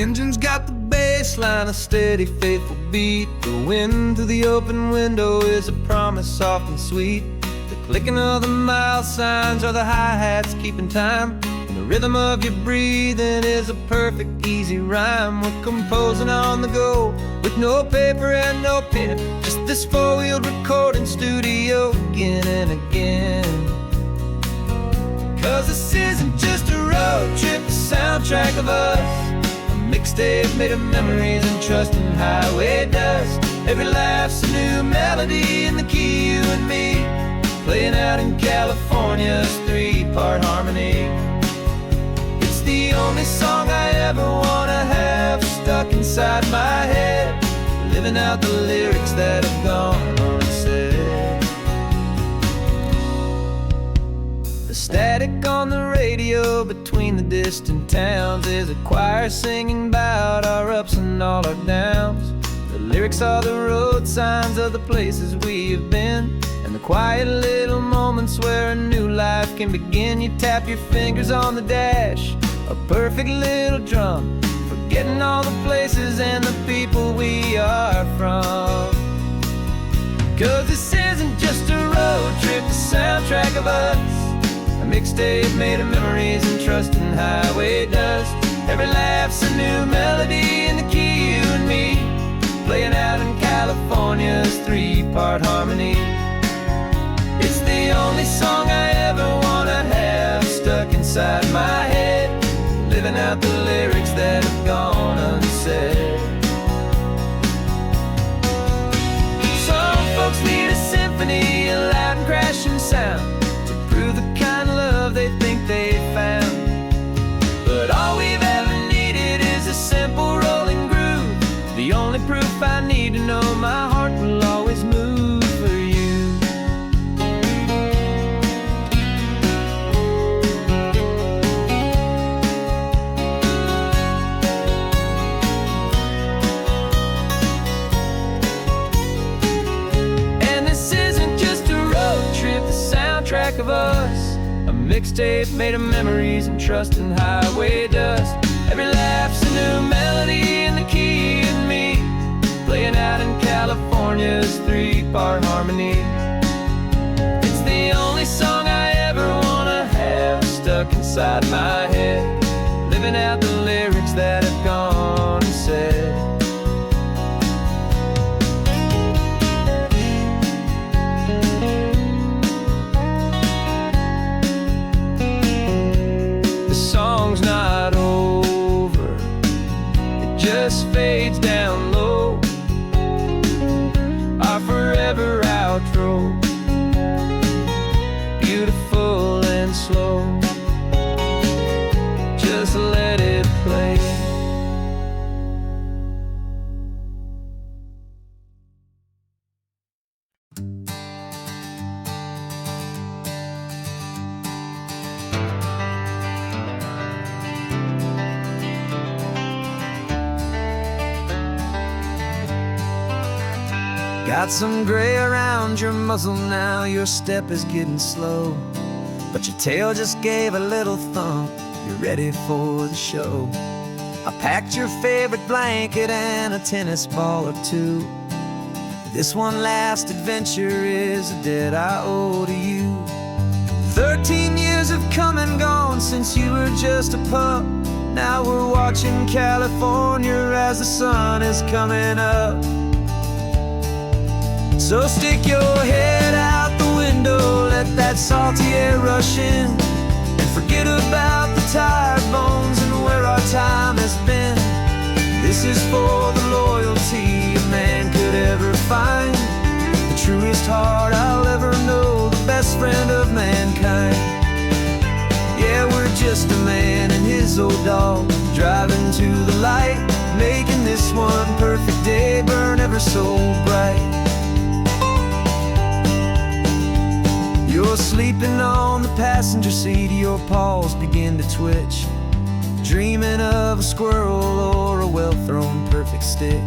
engine's got the bass line, a steady, faithful beat. The wind through the open window is a promise soft and sweet. The clicking of the mile signs are the hi-hats keeping time. And the rhythm of your breathing is a perfect, easy rhyme. We're composing on the go with no paper and no pen, just this four-wheeled recording studio again and again. 'Cause this isn't just a road trip, the soundtrack of us. A mixtape made of memories and trust in highway dust. Every laugh's a new melody in the key, you and me, playing out in California's three-part harmony. It's the only song I ever wanna have stuck inside my head, living out the lyrics that have gone unsaid. The static on the radio between the distant towns is a choir singing about our ups and all our downs. The lyrics are the road signs of the places we have been, and the quiet little moments where a new life can begin. You tap your fingers on the dash, a perfect little drum, forgetting all the places and the people we are from. 'Cause this isn't just a road trip, the soundtrack of us. A mixtape made of memories and trust in highway dust. Every laugh's a new melody in the key, you and me, playing out in California's three-part harmony. It's the only song I ever wanna have stuck inside my head, living out the lyrics that have gone unsaid. Some folks need a symphony, a loud and crashing sound, to prove the kind of love they think they found. But all we've ever needed is a simple rolling groove, the only proof I need to know my heart will always move for you. And this isn't just a road trip, the soundtrack of us. A mixtape made of memories and trust in highway dust. Every laugh's a new melody in the key, and me, playing out in California's three-part harmony. It's the only song I ever wanna have stuck inside my head, living out the lyrics that have gone and said. The song's not over, it just fades down low, our forever outro, beautiful and slow. Just let it play. Got some gray around your muzzle now, your step is getting slow, but your tail just gave a little thump, you're ready for the show. I packed your favorite blanket and a tennis ball or two. This one last adventure is a debt I owe to you. 13 years have come and gone since you were just a pup. Now we're watching California as the sun is coming up. So stick your head out the window, let that salty air rush in, and forget about the tired bones and where our time has been. This is for the loyalty a man could ever find, the truest heart I'll ever know, the best friend of mankind. Yeah, we're just a man and his old dog, driving to the light, making this one perfect day burn ever so bright. You're sleeping on the passenger seat, your paws begin to twitch, dreaming of a squirrel or a well-thrown perfect stick.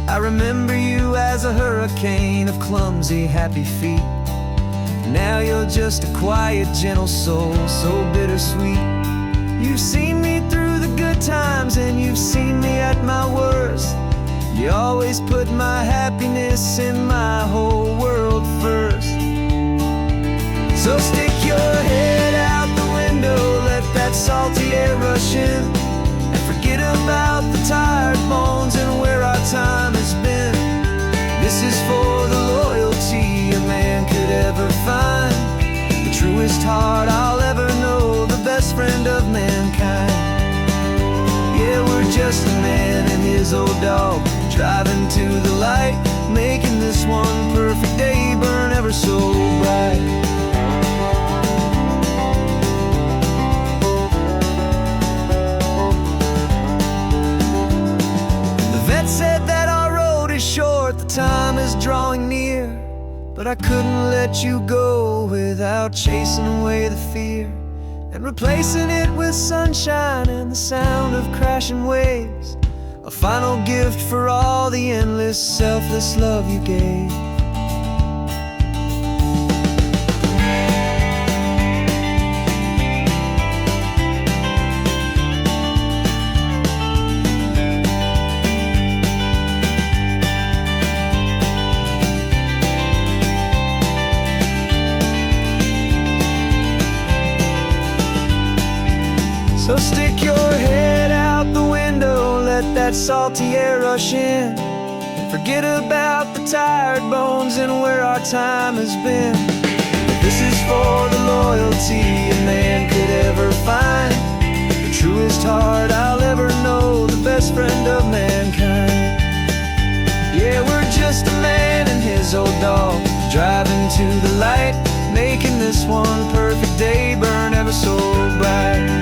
I remember you as a hurricane of clumsy, happy feet. Now you're just a quiet, gentle soul, so bittersweet. You've seen me through the good good times and you've seen me at my worst. You always put my happiness and my whole world first. So stick your head out the window, let that salty air rush in, and forget about the tired bones and where our time has been. This is for the loyalty a man could ever find, the truest heart I'll ever know, the best friend of mankind. Yeah, we're just a man and his old dog, driving to the light, making this one perfect day burn ever so bright. The vet said that our road is short, the time is drawing near, but I couldn't let you go without chasing away the fear and replacing it with sunshine and the sound of crashing waves, a final gift for all the endless, selfless love you gave. So stick your head out the window, let that salty air rush in, and forget about the tired bones and where our time has been. This is for the loyalty a man could ever find, the truest heart I'll ever know, the best friend of mankind. Yeah, we're just a man and his old dog, driving to the light, making this one perfect day burn ever so bright.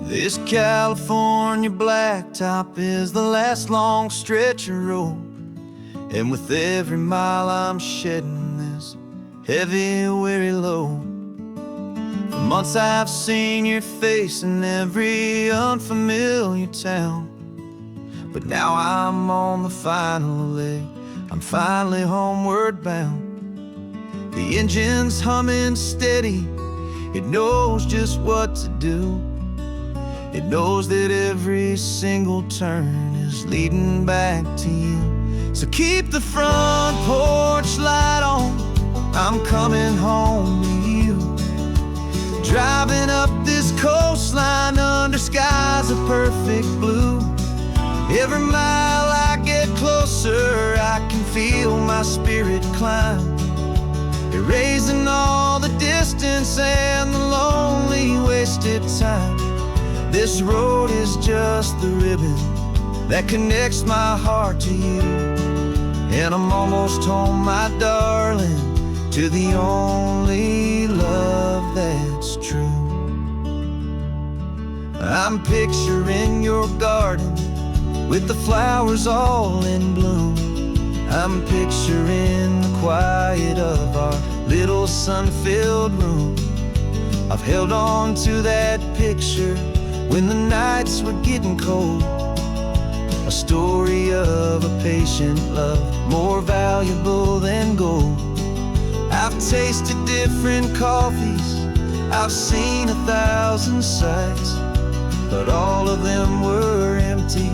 This California blacktop is the last long stretch of road, and with every mile I'm shedding this heavy, weary load. For months I've seen your face in every unfamiliar town, but now I'm on the final leg, I'm finally homeward bound. The engine's humming steady, it knows just what to do. It knows that every single turn is leading back to you. So keep the front porch light on, I'm coming home to you. Driving up this coastline under skies of perfect blue. Every mile I get closer, I can feel my spirit climb, erasing all the distance and the lonely wasted time. This road is just the ribbon that connects my heart to you, and I'm almost home, my darling, to the only love that's true. I'm picturing your garden with the flowers all in bloom. I'm picturing the quiet of our little sun-filled room. I've held on to that picture when the nights were getting cold, a story of a patient love, more valuable than gold. I've tasted different coffees, I've seen 1,000 sights, but all of them were empty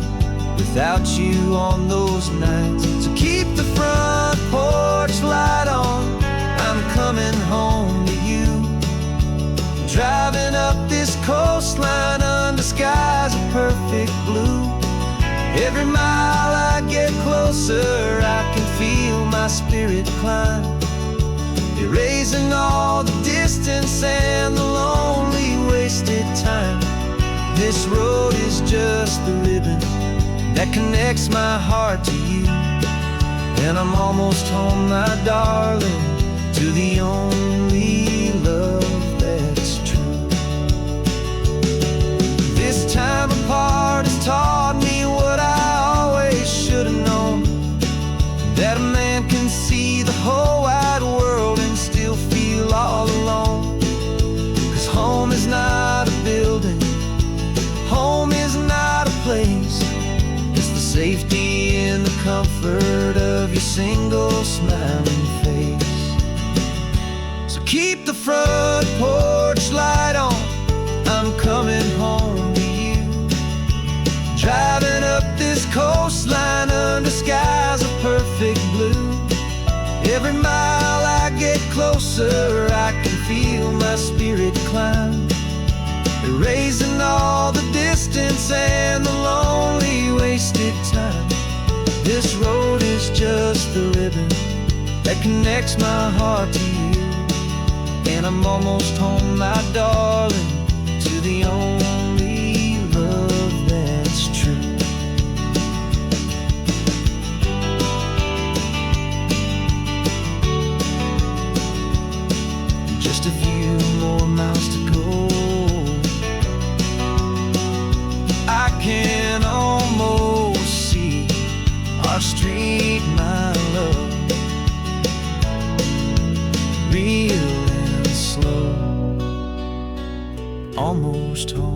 without you on those nights. So keep the front porch light on, I'm coming home to you. Driving up this coastline under skies of perfect blue. Every mile I get closer, I can feel my spirit climb, erasing all the distance and the lonely wasted time. This road is just the ribbon that connects my heart to you, and I'm almost home, my darling, to the only love that's true. This time apart has taught me what I always should have known, that a man comfort of your single smiling face. So keep the front porch light on, I'm coming home to you. Driving up this coastline under skies of perfect blue. Every mile I get closer, I can feel my spirit climb, erasing all the distance and the lonely wasted time. This road is just the ribbon that connects my heart to you. And I'm almost home, my darling, to the only love that's true. Just a few more miles to go, I can almost see our street, my love, real and slow, almost home.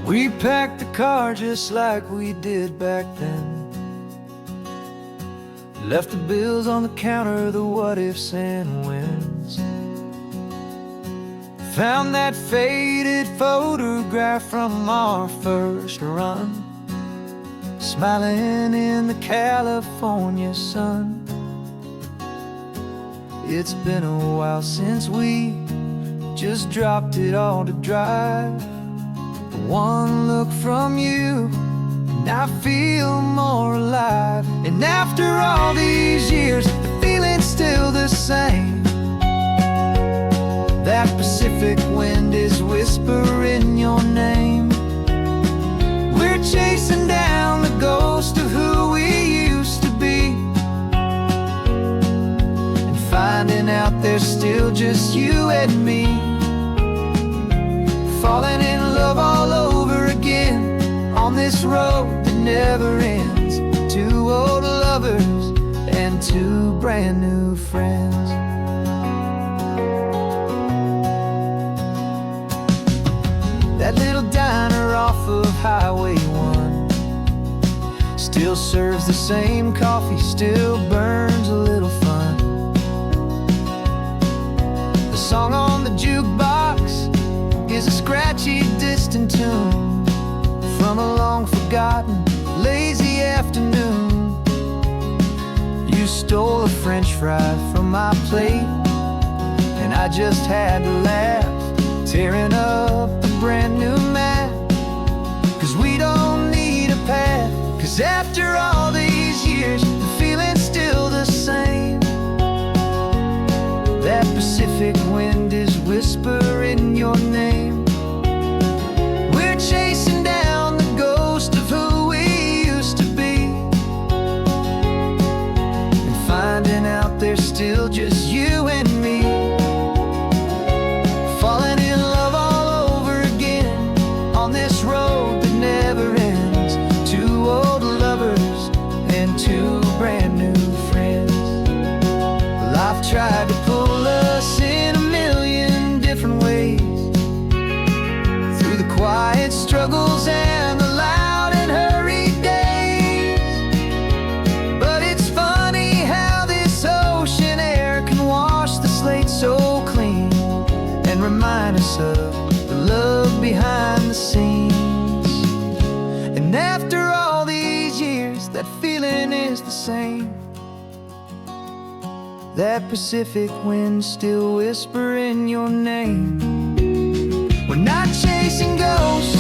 We packed the car just like we did back then. Left the bills on the counter, the what ifs and whens. Found that faded photograph from our first run, smiling in the California sun. It's been a while since we just dropped it all to drive. One look from you and I feel more alive. And after all these years, the feeling's still the same. That Pacific wind is whispering your name. We're chasing down the ghost of who we used to be, and finding out there's still just you and me. Falling in love all over again on this road that never ends. Two old lovers and two brand new friends. That little diner off of Highway 1 still serves the same coffee, still burns a little fun. The song on the jukebox is a scratchy, distant tune from a long-forgotten, lazy afternoon. You stole a French fry from my plate, and I just had to laugh, tearing up the brand new map. 'Cause we don't need a path, 'cause after all these years, the feeling's still the same. That Pacific wind is whispering your name. We're chasing down the ghost of who we used to be, and finding out there's still just you and me. Falling in love all over again on this road that never ends. Two old lovers and two brand new friends. Well, I've tried to pull us in a million different ways, through the quiet struggles and the loud and hurried days. But it's funny how this ocean air can wash the slate so clean, and remind us of the love behind the scenes. And after all these years, that feeling is the same. That Pacific wind still whispering your name. We're not chasing ghosts,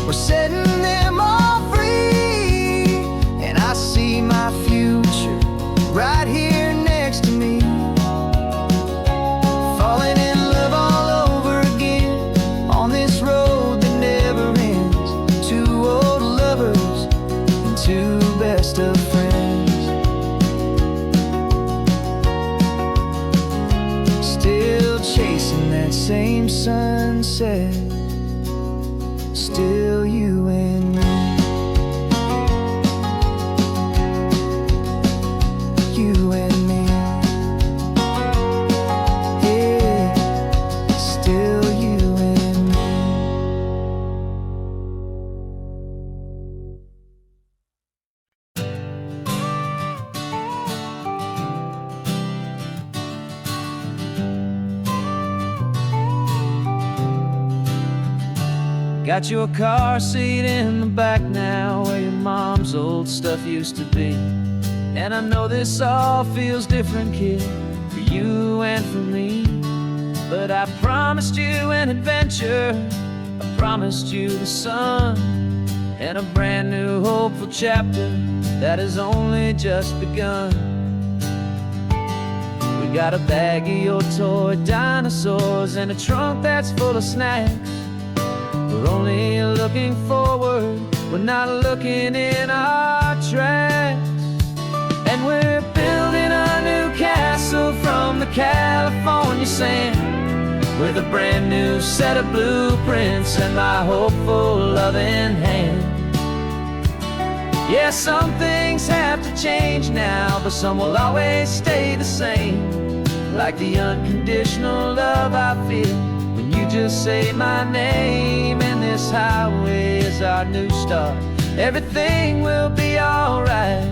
we're setting them all free. And I see my future right here next to me. Falling in love all over again on this road that never ends. Two old lovers and two best of friends. Still chasing that same sunset, still you and me. You and me. Yeah, still you and me. Got your car seat in the back now, where your mom's old stuff used to be. And I know this all feels different, kid, for you and for me. But I promised you an adventure, I promised you the sun, and a brand new hopeful chapter that has only just begun. We got a bag of your toy dinosaurs and a trunk that's full of snacks. We're only looking forward, we're not looking in our tracks. And we're building a new castle from the California sand, with a brand new set of blueprints and my hopeful loving hand. Yeah, some things have to change now, but some will always stay the same. Like the unconditional love I feel when you just say my name. And this highway is our new start. Everything will be alright,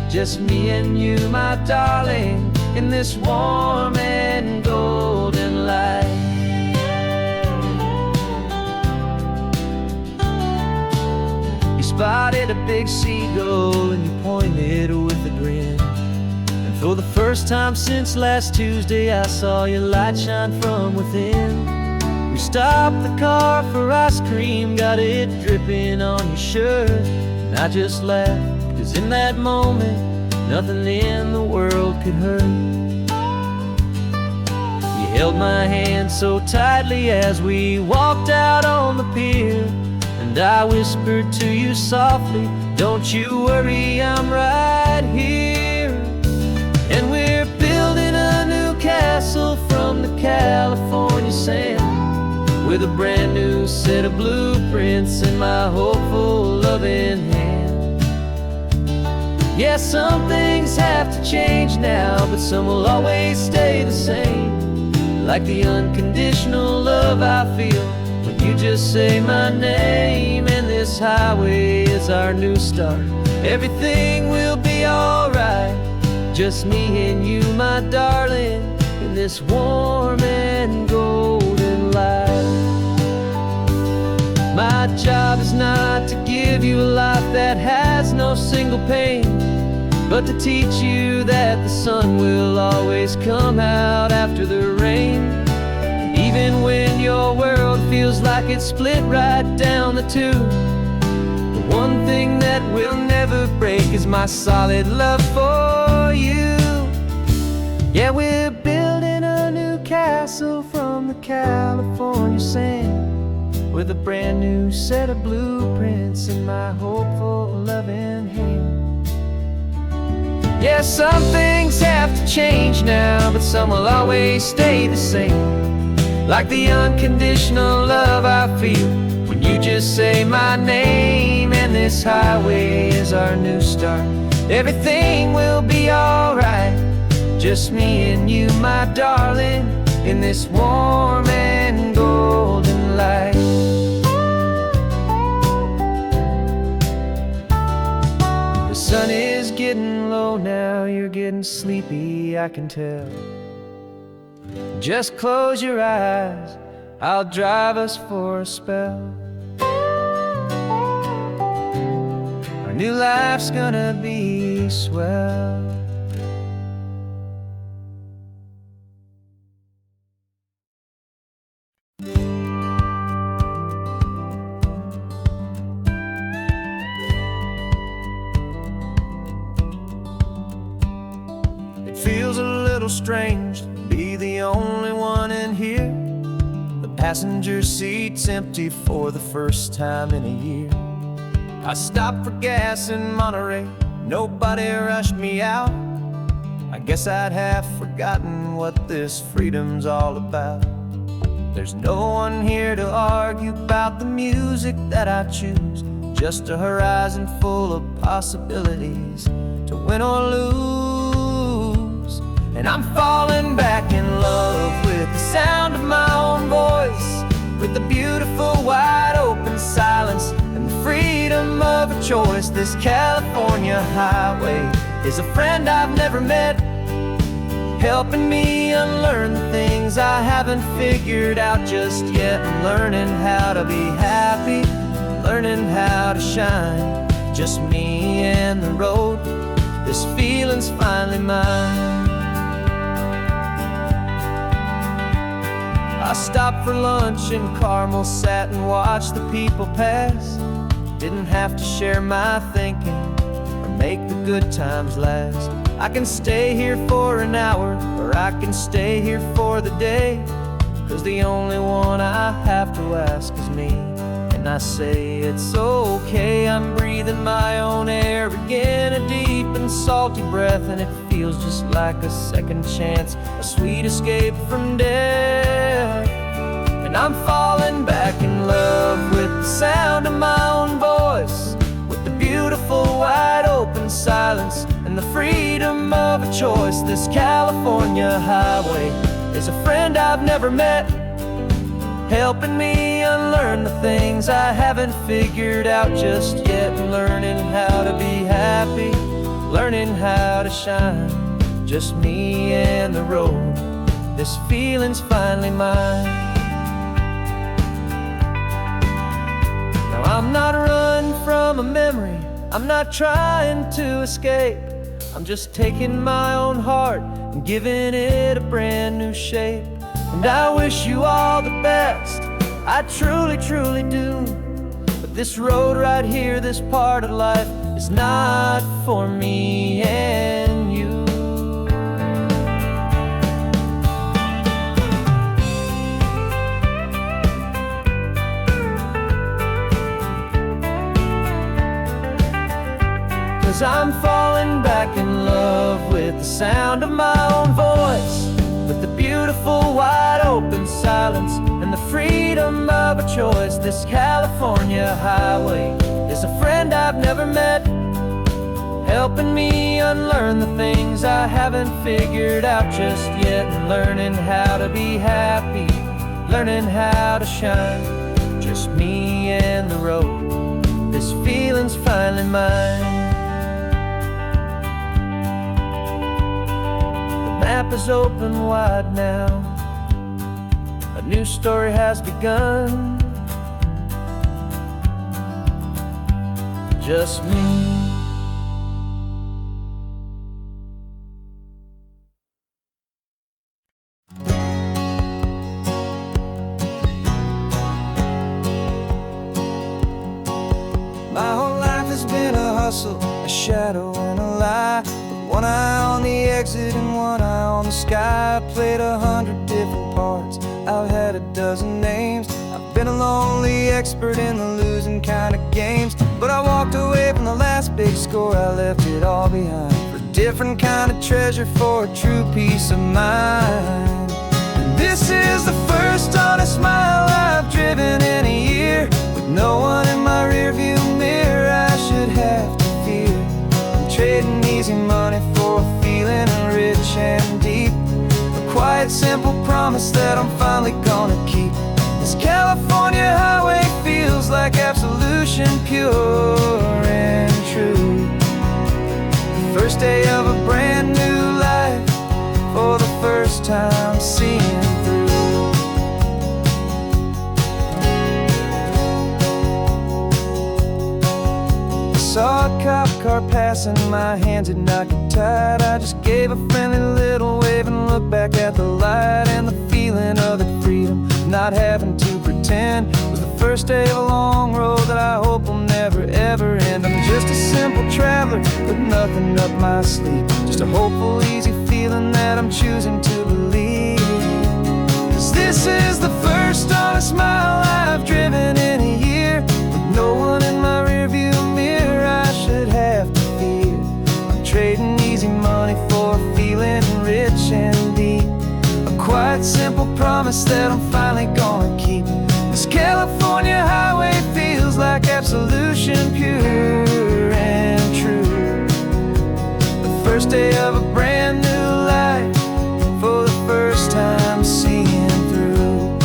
just me and you, my darling, in this warm and golden light. You spotted a big seagull and you pointed with a grin. And for the first time since last Tuesday, I saw your light shine from within. We stopped the car for ice cream, got it dripping on your shirt. And I just laughed, 'cause in that moment, nothing in the world could hurt. You held my hand so tightly as we walked out on the pier, and I whispered to you softly, don't you worry, I'm right here. And we're building a new castle from the California sand, with a brand new set of blueprints in my hopeful loving hand. Yeah, some things have to change now, but some will always stay the same. Like the unconditional love I feel when you just say my name. And this highway is our new start. Everything will be alright, just me and you, my darling, in this warm and golden light. My job is not to give you a life that has no single pain, but to teach you that the sun will always come out after the rain. Even when your world feels like it's split right down the two, the one thing that will never break is my solid love for you. Yeah, we're building a new castle from the California sand, with a brand new set of blueprints in my hopeful loving hand. Yeah, some things have to change now, but some will always stay the same. Like the unconditional love I feel when you just say my name. And this highway is our new start. Everything will be alright, just me and you, my darling, in this warm and golden light. The sun is getting low now, you're getting sleepy, I can tell. Just close your eyes, I'll drive us for a spell. Our new life's gonna be swell. It feels a little strange to be the only one in here. The passenger seat's empty for the first time in a year. I stopped for gas in Monterey, nobody rushed me out. I guess I'd have forgotten what this freedom's all about. There's no one here to argue about the music that I choose, just a horizon full of possibilities to win or lose. And I'm falling back in love with the sound of my own voice, with the beautiful wide open silence and the freedom of a choice. This California highway is a friend I've never met, helping me unlearn the things I haven't figured out just yet. And learning how to be happy, learning how to shine, just me and the road. This feeling's finally mine. I stopped for lunch in Carmel, sat and watched the people pass. Didn't have to share my thinking or make the good times last. I can stay here for an hour, or I can stay here for the day, 'cause the only one I have to ask is me. And I say it's okay, I'm breathing my own air again, a deep and salty breath, and it feels just like a second chance, a sweet escape from death. And I'm falling back in love with the sound of my own voice, with the beautiful wide open silence and the freedom of a choice. This California highway is a friend I've never met, helping me unlearn the things I haven't figured out just yet. And learning how to be happy, learning how to shine, just me and the road. This feeling's finally mine. Now I'm not running from a memory, I'm not trying to escape. I'm just taking my own heart and giving it a brand new shape. And I wish you all the best, I truly, truly do. But this road right here, this part of life, is not for me and you. Cause I'm falling back in love with the sound of my own voice, with the beautiful wide open silence and the freedom of a choice. This California highway is a friend I've never met, helping me unlearn the things I haven't figured out just yet. And learning how to be happy, learning how to shine, just me and the road. This feeling's finally mine. The map is open wide now, a new story has begun, just me. My whole life has been a hustle, a shadow and a lie, with one eye on the exit and one eye on the sky. I played 100 different parts, I've had a dozen names. I've been a lonely expert in the losing kind of games, but I walked away from the last big score, I left it all behind for a different kind of treasure, for a true peace of mind. And this is the first honest mile I've driven in a year, with no one in my rearview mirror I should have to fear. I'm trading easy money for a feeling rich and deep, a quiet simple promise that I'm finally gonna keep. This California highway feels like absolution, pure and true. The first day of a brand new life, for the first time seeing through. Saw a cop car passing, my hands had not get tied. I just gave a friendly little wave and looked back at the light, and the feeling of the freedom, not having to pretend, was the first day of a long road that I hope will never ever end. I'm just a simple traveler with nothing up my sleeve, just a hopeful, easy feeling that I'm choosing to believe. 'Cause this is the first honest mile I've driven in a year, with no one in my rearview mirror I should have to fear. I'm trading easy money for a feeling rich and deep, a quiet simple promise promise that I'm finally gonna keep. This California highway feels like absolution, pure and true. The first day of a brand new life, for the first time seeing through.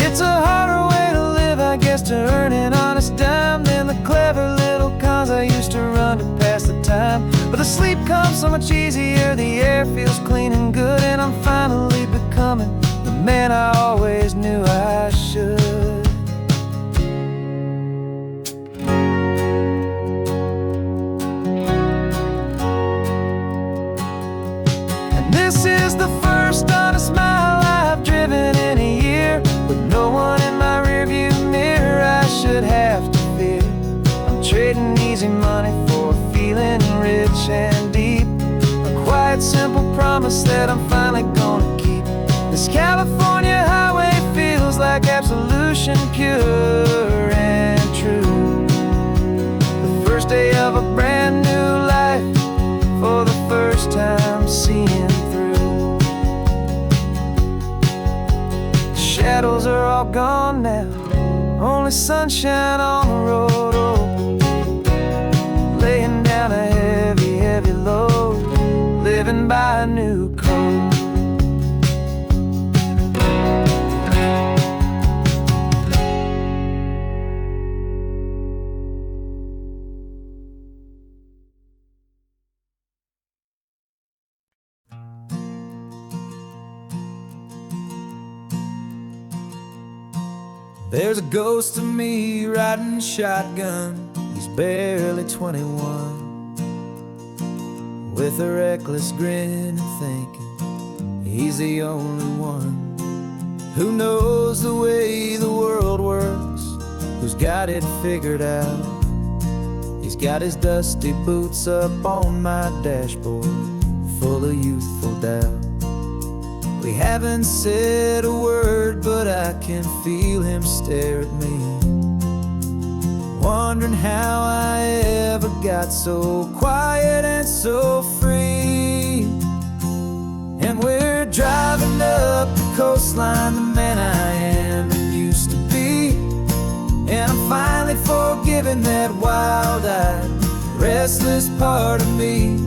It's a harder way to live, I guess, to earn an honest dime than the clever little cons I used to run to pass the time. But the sleep comes so much easier, the air feels clean and good, and I'm finally becoming the man I always knew I should. And this is the first honest mile I've driven in a year, with no one in my rearview mirror I should have to fear. I'm trading easy money for a feeling rich and deep, a quiet, simple promise that I'm finally gonna keep. This California highway feels like absolution, pure and true. The first day of a brand new life, for the first time seeing through. The shadows are all gone now, only sunshine on the road open, laying down a heavy, heavy load, living by a new code. There's a ghost of me riding shotgun. He's barely 21, with a reckless grin and thinking he's the only one who knows the way the world works, who's got it figured out. He's got his dusty boots up on my dashboard, full of youthful doubt. We haven't said a word, but I can feel him stare at me, wondering how I ever got so quiet and so free. And we're driving up the coastline, the man I am and used to be, and I'm finally forgiving that wild-eyed, restless part of me.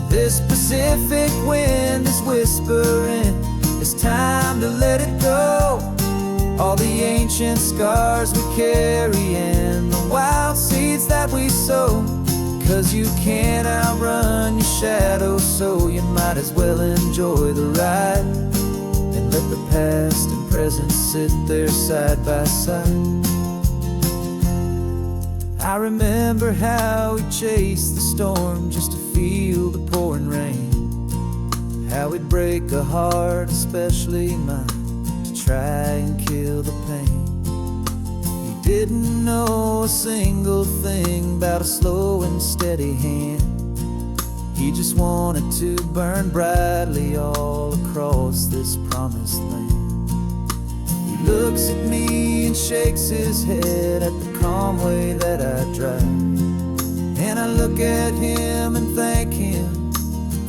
This Pacific wind is whispering, it's time to let it go. All the ancient scars we carry and the wild seeds that we sow. 'Cause you can't outrun your shadow, so you might as well enjoy the ride, and let the past and present sit there side by side. I remember how we chased the storm just to feel the pouring rain, how we'd break a heart, especially mine, to try and kill the pain. He didn't know a single thing about a slow and steady hand. He just wanted to burn brightly all across this promised land. He looks at me and shakes his head at the calm way that I drive, and I look at him and thank him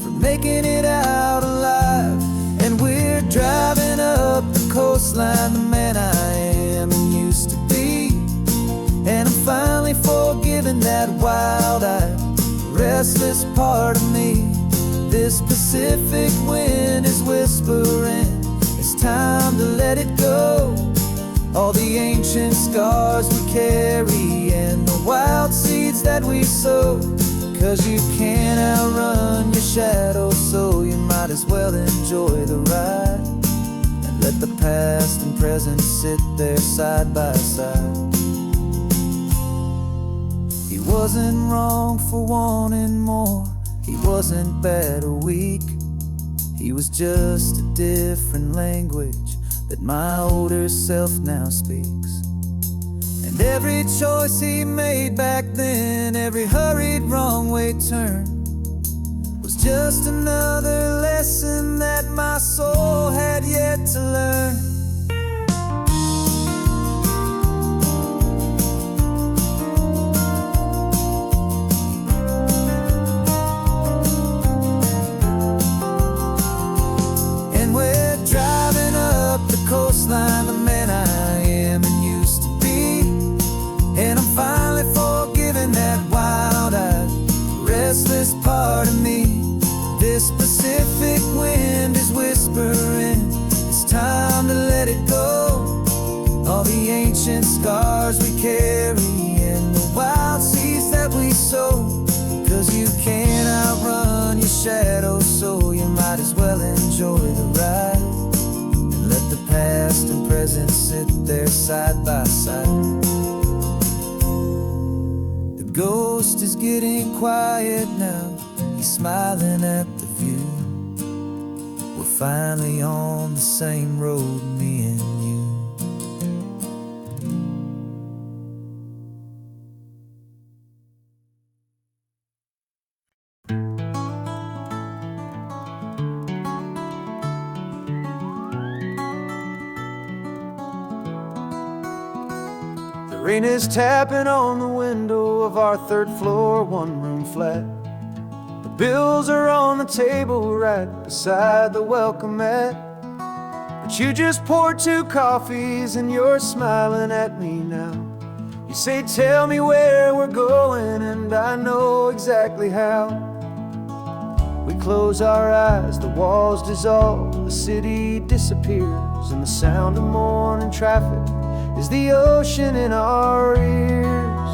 for making it out alive. And we're driving up the coastline, the man I am and used to be, and I'm finally forgiving that wild-eyed, restless part of me. This Pacific wind is whispering, it's time to let it go. All the ancient scars we carry and the wild seeds that we sow. 'Cause you can't outrun your shadow, so you might as well enjoy the ride, and let the past and present sit there side by side. He wasn't wrong for wanting more, he wasn't bad or weak. He was just a different language that my older self now speaks. And every choice he made back then, every hurried wrong way turn, was just another lesson that my soul had yet to learn. And when scars we carry and the wild seeds that we sow. 'Cause you can't outrun your shadow, so you might as well enjoy the ride and let the past and present sit there side by side. The ghost is getting quiet now, he's smiling at the view. We're finally on the same road, me and you. The rain is tapping on the window of our third floor, one-room flat. The bills are on the table right beside the welcome mat. But you just poured 2 coffees and you're smiling at me now. You say, tell me where we're going, and I know exactly how. We close our eyes, the walls dissolve, the city disappears, and the sound of morning traffic is the ocean in our ears.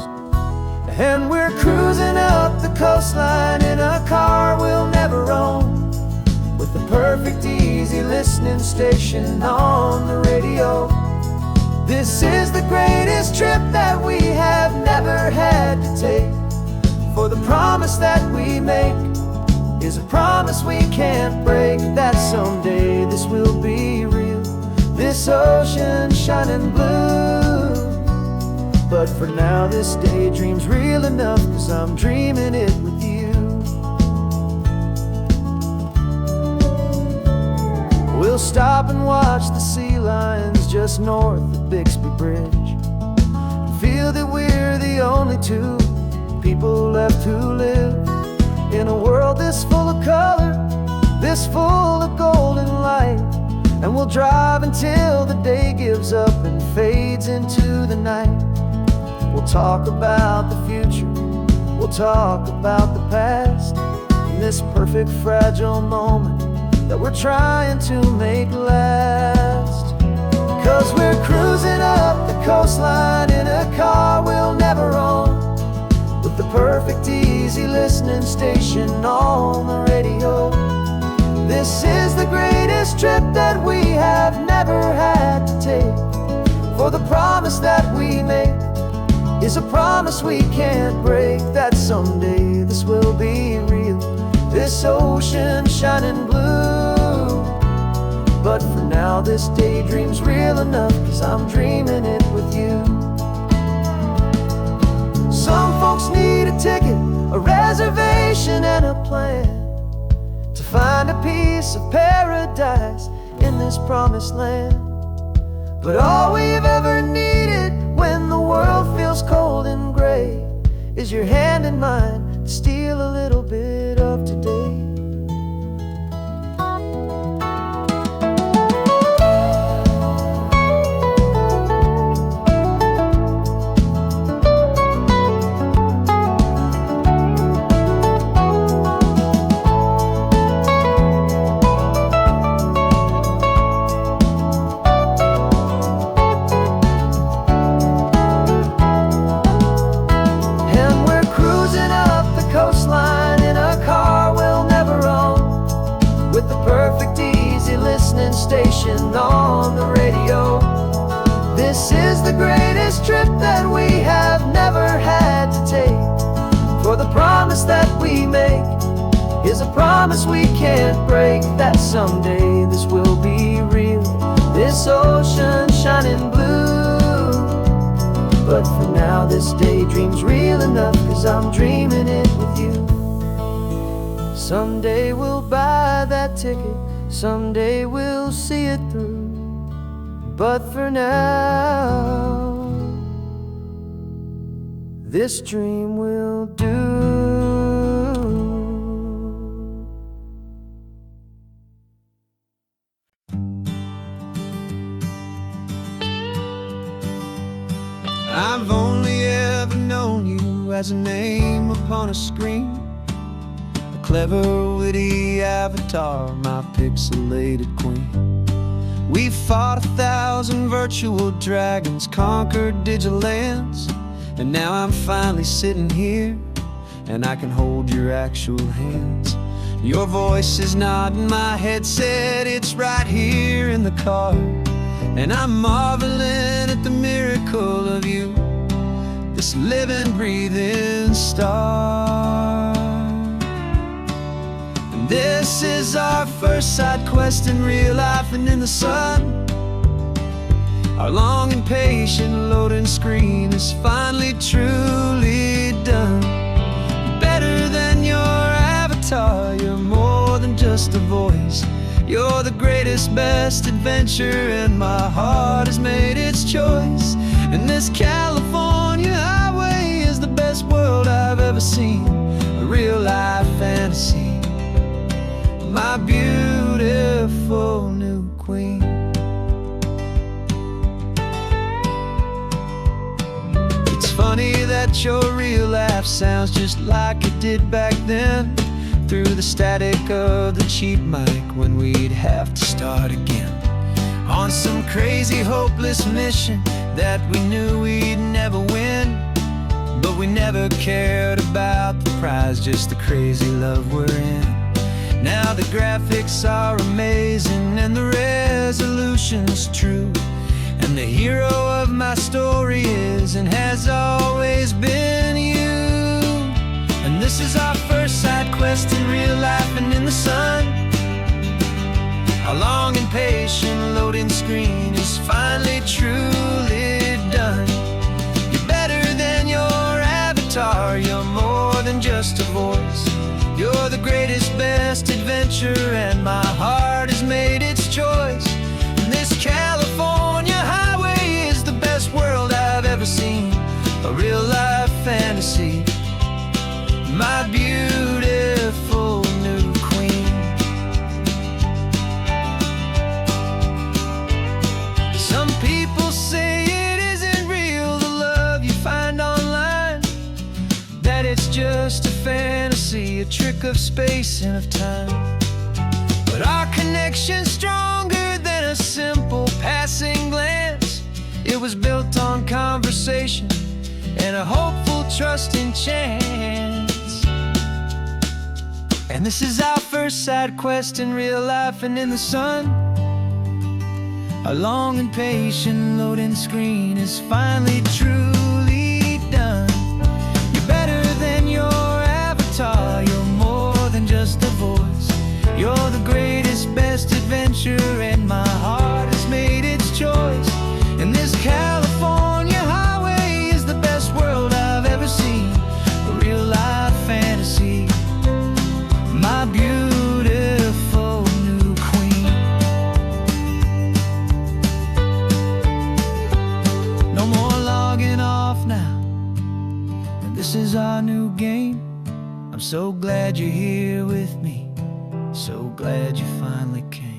And we're cruising up the coastline in a car we'll never own, with the perfect easy listening station on the radio. This is the greatest trip that we have never had to take, for the promise that we make is a promise we can't break, that someday this will be real, this ocean shining blue. But for now this daydream's real enough, 'cause I'm dreaming it with you. We'll stop and watch the sea lions just north of Bixby Bridge, and feel that we're the only 2 people left who live in a world this full of color, this full of golden light. And we'll drive until the day gives up and fades into the night. We'll talk about the future, we'll talk about the past, and this perfect fragile moment that we're trying to make last. 'Cause we're cruising up the coastline in a car we'll never own, with the perfect easy listening station on the radio. This is the greatest trip that we have never had to take, for the promise that we make is a promise we can't break, that someday this will be real, this ocean shining blue. But for now this daydream's real enough, 'cause I'm dreaming it with you. Some folks need a ticket, a reservation and a plan to find a piece of paradise in this promised land. But all we've ever needed when the world feels cold and gray is your hand in mine to steal a little bit of today. Station on the radio. This is the greatest trip that we have never had to take, for the promise that we make is a promise we can't break, that someday this will be real, this ocean shining blue. But for now this daydream's real enough, 'cause I'm dreaming it with you. Someday we'll buy that ticket, someday we'll see it through. But for now, this dream will do. I've only ever known you as a name upon a screen, a clever, witty avatar, my pixelated queen. We fought 1,000 1,000 virtual dragons conquered digital lands. And now I'm finally sitting here, and I can hold your actual hands. Your voice is not in my headset, it's right here in the car. And I'm marveling at the miracle of you, this living, breathing star. And this is our first side quest in real life and in the sun. Our long and patient loading screen is finally truly done. Better than your avatar, you're more than just a voice. You're the greatest, best adventure, and my heart has made its choice. And this California highway is the best world I've ever seen, a real life fantasy, my beautiful new queen. It's funny that your real life sounds just like it did back then, through the static of the cheap mic when we'd have to start again, on some crazy hopeless mission that we knew we'd never win. But we never cared about the prize, just the crazy love we're in. Now the graphics are amazing and the resolution's true, and the hero of my story is and has always been you. And this is our first side quest in real life and in the sun. Our long and patient loading screen is finally truly done. You're better than your avatar, you're more than just a voice. You're the greatest, best adventure, and my heart has made its choice. And this California highway is the best world I've ever seen, a real life fantasy, my beautiful new queen. Some people say it isn't real, the love you find online, that it's just a fantasy, a trick of space and of time. But our connection's stronger than a simple passing glance. It was built on conversation and a hopeful, trusting chance. And this is our first side quest in real life and in the sun. Our long and patient loading screen is finally truly done. You're better than your avatar, you're more than just a voice. You're the greatest, best adventure, and my heart has made its choice. And this California highway is the best world I've ever seen, a real life fantasy, my beautiful new queen. No more logging off now, and this is our new game. I'm so glad you're here with me, so glad you finally came.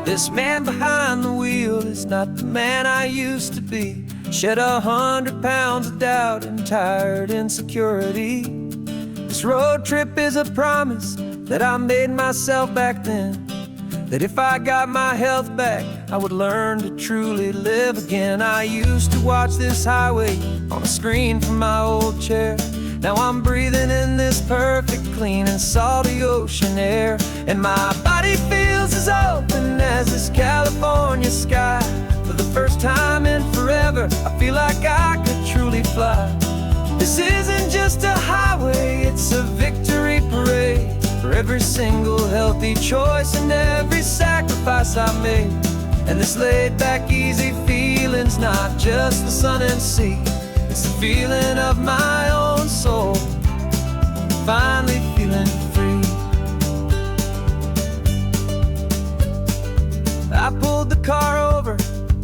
This man behind the wheel is not the man I used to be. Shed 100 pounds of doubt and tired insecurity. This road trip is a promise that I made myself back then, that if I got my health back, I would learn to truly live again. I used to watch this highway on a screen from my old chair. Now I'm breathing in this perfect, clean and salty ocean air, and my body feels as open as this California sky. For the first time in forever, I feel like I could truly fly. This isn't just a highway, it's a victory parade for every single healthy choice and every sacrifice I made. And this laid back, easy feeling's not just the sun and sea, it's the feeling of my own soul, finally feeling free. I pulled the car over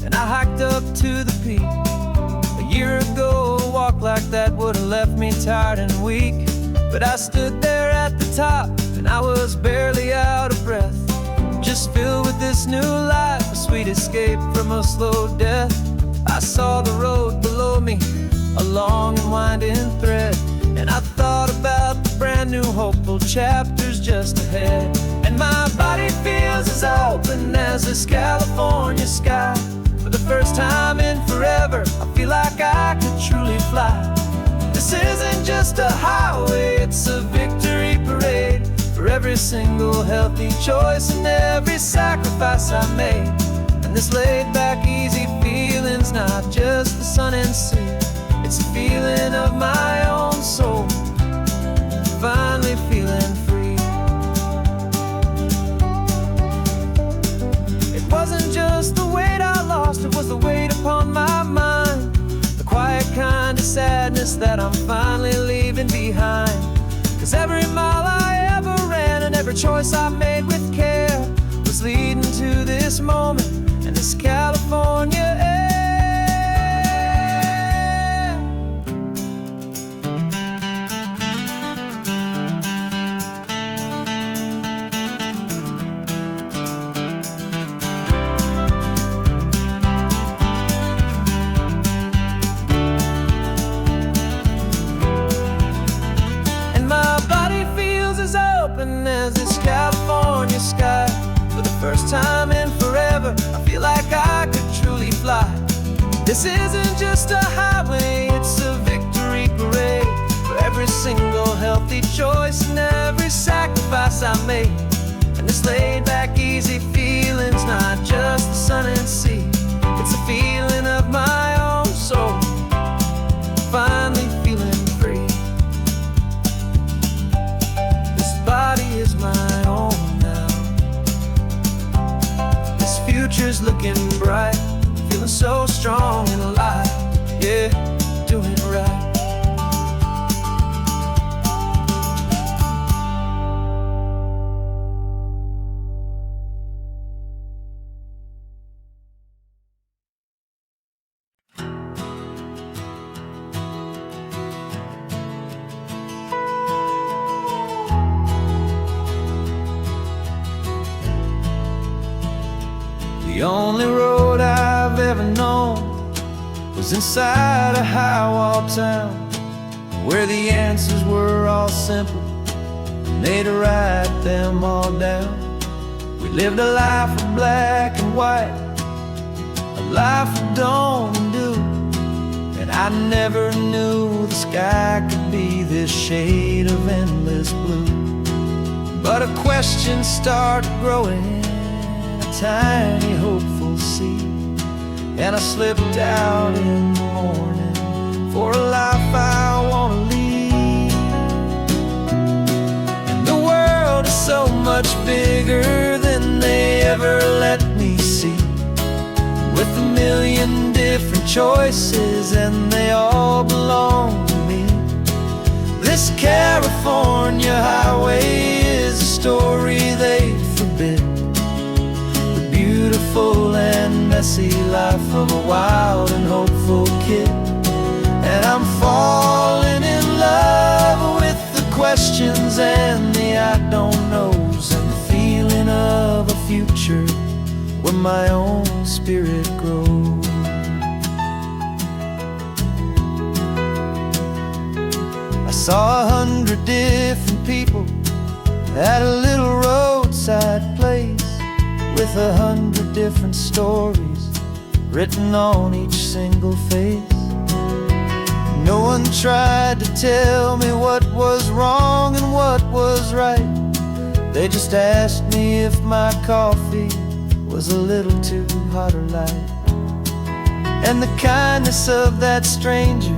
and I hiked up to the peak. A year ago, a walk like that would've left me tired and weak. But I stood there at the top and I was barely out of breath, just filled with this new life, a sweet escape from a slow death. I saw the road below me, a long and winding thread, and I thought about the brand new hopeful chapters just ahead. And my body feels as open as this California sky. For the first time in forever, I feel like I could truly fly. This isn't just a highway, it's a victory parade for every single healthy choice and every sacrifice I made. And this laid-back, easy feeling's not just the sun and sea, it's a feeling of my own soul, finally feeling free. It wasn't just the weight I lost, it was the weight upon my mind, the quiet kind of sadness that I'm finally leaving behind. 'Cause every mile I ever ran and every choice I made with care was leading to this moment and this California air. As this California sky, for the first time in forever, I feel like I could truly fly. This isn't just a highway, it's a victory parade for every single healthy choice and every sacrifice I made. And this laid-back, easy feeling's not just the sun and sea, it's a feeling of my own soul, finally feeling free. Body is my own now. This future's looking bright, feeling so strong and alive. Yeah, doing it right. The only road I've ever known was inside a high-wall town, where the answers were all simple and they'd write them all down. We lived a life of black and white, a life of dawn and dew, and I never knew the sky could be this shade of endless blue. But a question started growing, tiny hopeful seed, and I slipped out in the morning for a life I want to lead. And the world is so much bigger than they ever let me see, with a million different choices and they all belong to me. This California highway is a story they forbid, beautiful and messy life of a wild and hopeful kid. And I'm falling in love with the questions and the I don't knows, and the feeling of a future where my own spirit grows. I saw 100 different people at a little roadside place, with 100 different stories written on each single face. No one tried to tell me what was wrong and what was right. They just asked me if my coffee was a little too hot or light. And the kindness of that stranger,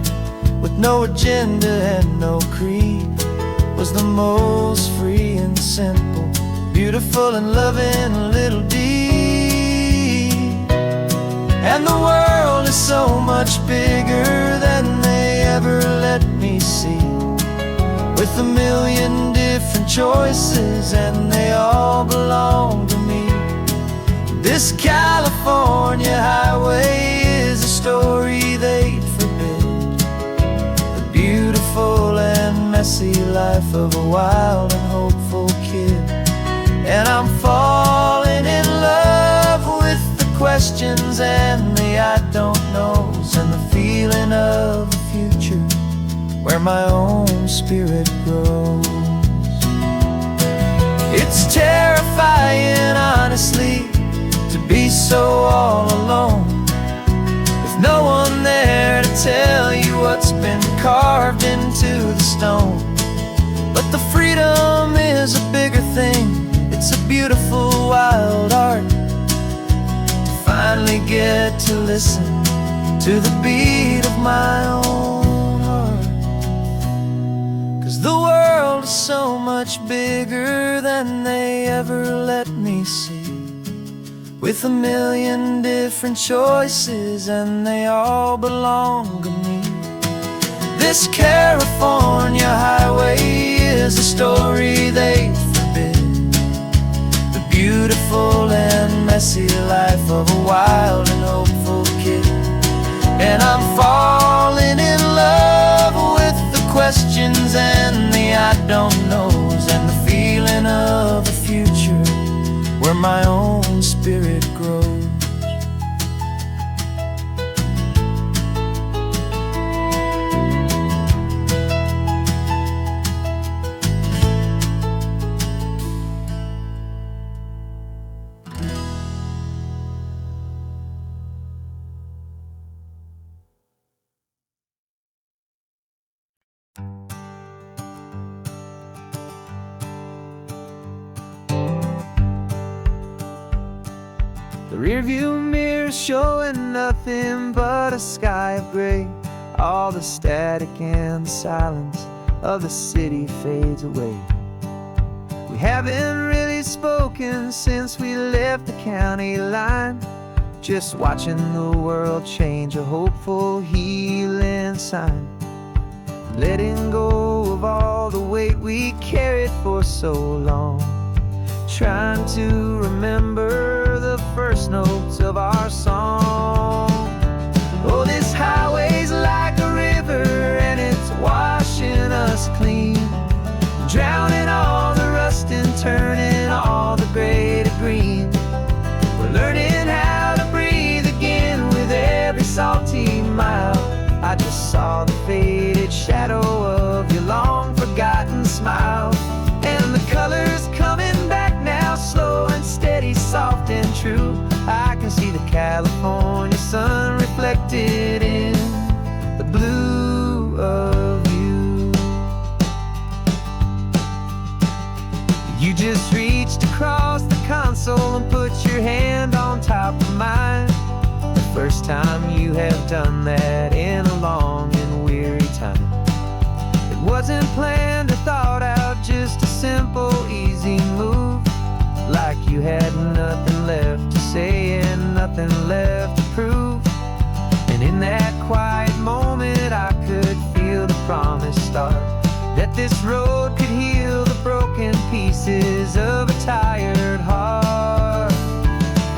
with no agenda and no creed, was the most free and simple, beautiful and loving little deed. And the world is so much bigger than they ever let me see, with a million different choices and they all belong to me. This California highway is a story they'd forbid, the beautiful and messy life of a wild and hopeful kid. And I'm falling questions and the I don't knows, and the feeling of the future where my own spirit grows. It's terrifying, honestly, to be so all alone, with no one there to tell you what's been carved into the stone. But the freedom is a bigger thing. It's a beautiful wild art to finally get to listen to the beat of my own heart. 'Cause the world is so much bigger than they ever let me see, with a million different choices and they all belong to me. This California highway is a story they forbid, the beautiful and messy life of a wild and hopeful kid. And I'm falling in love with the questions and the I don't knows, and the feeling of the future where my own spirit grows. The rearview mirror showing nothing but a sky of gray. All the static and the silence of the city fades away. We haven't really spoken since we left the county line, just watching the world change, a hopeful healing sign. Letting go of all the weight we carried for so long, trying to remember the first notes of our song. Oh, this highway's like a river and it's washing us clean, drowning all the rust and turning all the gray to green. We're learning how to breathe again with every salty mile. I just saw the faded shadow of your long forgotten smile, and the colors coming back now, slow and steady, soft and true. I can see the California sun reflected in the blue of you. You just reached across the console and put your hand on top of mine, the first time you have done that in a long and weary time. It wasn't planned or thought out, just a simple, easy move, like you had nothing left to say and nothing left to prove. And in that quiet moment I could feel the promise start, that this road could heal the broken pieces of a tired heart.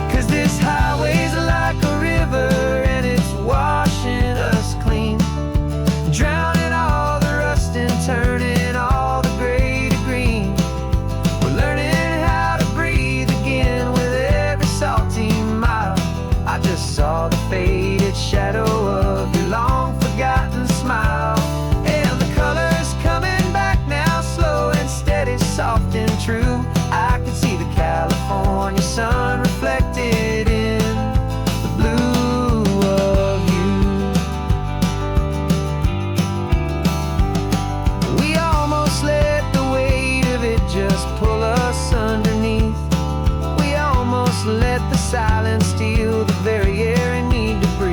'Cause this highway's like a river and it's washing us clean, drowning all the rust and turning all the gray to green. We're learning how to breathe again with every salty mile. I just saw the faded shadow of your long forgotten smile, and the colors coming back now, slow and steady, soft and true. I can see the California sun reflected in the blue of you. We almost let the weight of it just pull us underneath. We almost let the silence steal the very air and need to breathe.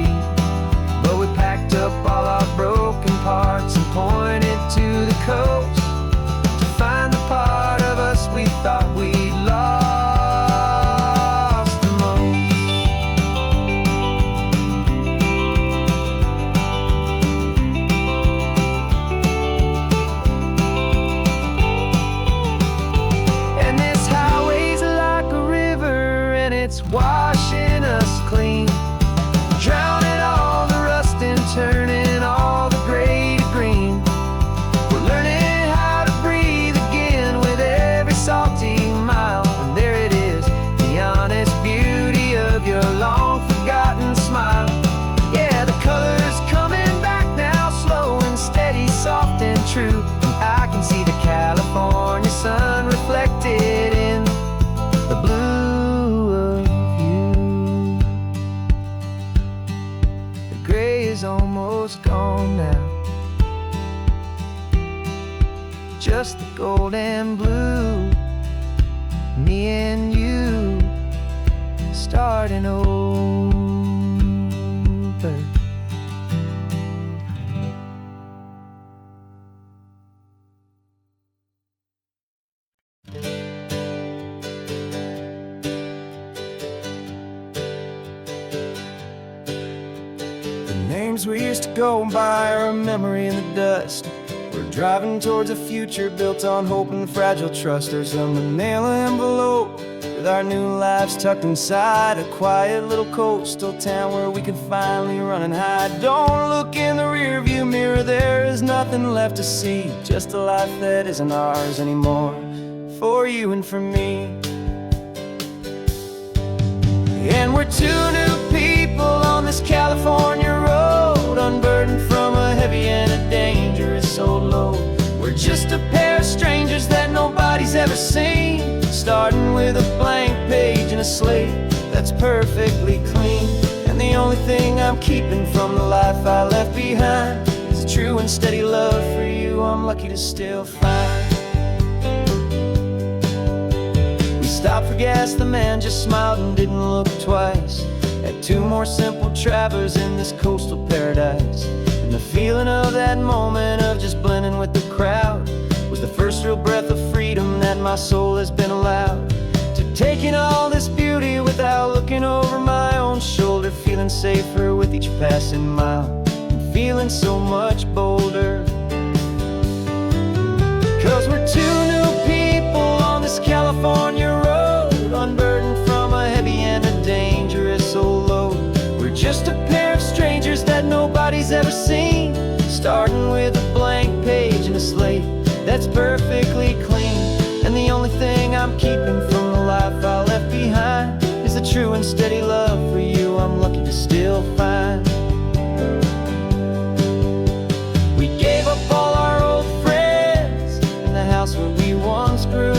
is almost gone now. Just the gold and blue, me and you starting over. Names we used to go by are a memory in the dust. We're driving towards a future built on hope and fragile trust. There's a manila envelope with our new lives tucked inside, a quiet little coastal town where we can finally run and hide. Don't look in the rearview mirror, there is nothing left to see, just a life that isn't ours anymore, for you and for me. And we're two new people on this California road, unburdened from a heavy and a dangerous old load. We're just a pair of strangers that nobody's ever seen, starting with a blank page and a slate that's perfectly clean. And the only thing I'm keeping from the life I left behind is a true and steady love for you I'm lucky to still find. We stopped for gas, the man just smiled and didn't look twice. Had two more simple travelers in this coastal paradise. And the feeling of that moment of just blending with the crowd was the first real breath of freedom that my soul has been allowed to take in all this beauty without looking over my own shoulder, feeling safer with each passing mile and feeling so much bolder. 'Cause we're two new people on this California road, unburdened from a heavy and a dangerous old load. We're just a pair of strangers that nobody's ever seen, starting with a blank page and a slate that's perfectly clean. And the only thing I'm keeping from the life I left behind is the true and steady love for you I'm lucky to still find. We gave up all our old friends in the house where we once grew.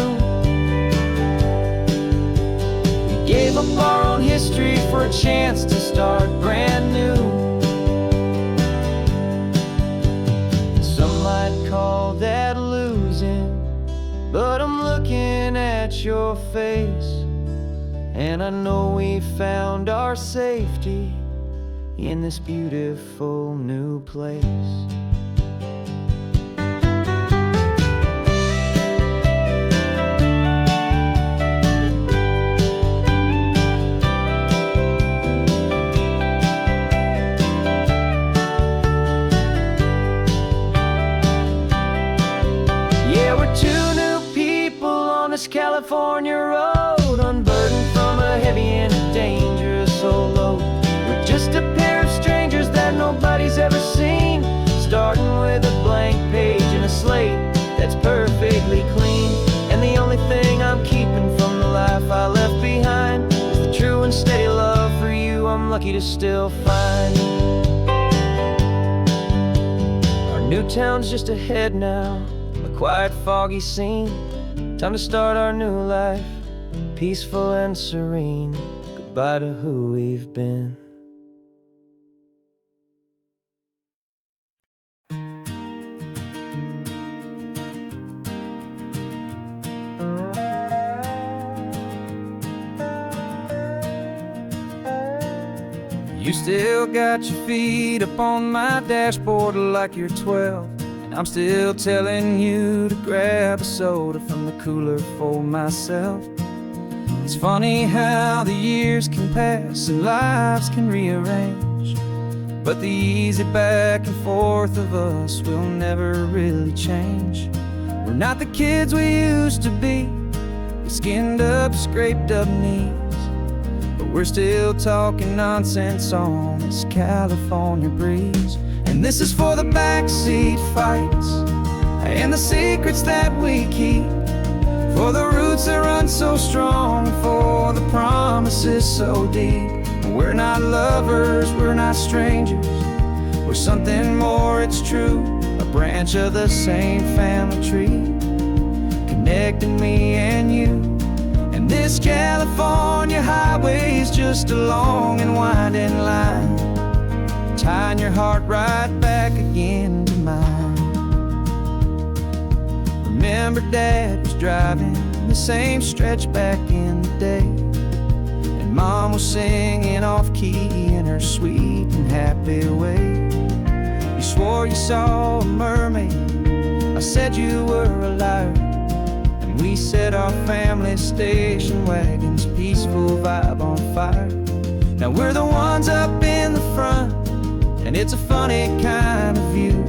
We gave up our own history for a chance to start brand new. Some might call that losing, but I'm looking at your face, and I know we found our safety in this beautiful new place. Yeah, we're two new people on this California road, unburdened from a heavy and a dangerous old load. We're just a pair of strangers that nobody's ever seen, starting with a blank page and a slate that's perfectly clean. And the only thing I'm keeping from the life I left behind is the true and steady love for you I'm lucky to still find. Our new town's just ahead now, a quiet, foggy scene. Time to start our new life, peaceful and serene. Goodbye to who we've been. You still got your feet up on my dashboard like you're 12, and I'm still telling you to grab a soda from the cooler for myself. It's funny how the years can pass and lives can rearrange, but the easy back and forth of us will never really change. We're not the kids we used to be, with skinned up, scraped up knees, but we're still talking nonsense on this California breeze. And this is for the backseat fights and the secrets that we keep, for the roots that run so strong, for the promises so deep. We're not lovers, we're not strangers, we're something more, it's true. A branch of the same family tree, connecting me and you. And this California highway is just a long and winding line, tied tying your heart right back again to mine. Remember Dad was driving the same stretch back in the day, and Mom was singing off-key in her sweet and happy way. You swore you saw a mermaid, I said you were a liar, and we set our family station wagon's peaceful vibe on fire. Now we're the ones up in the front, and it's a funny kind of view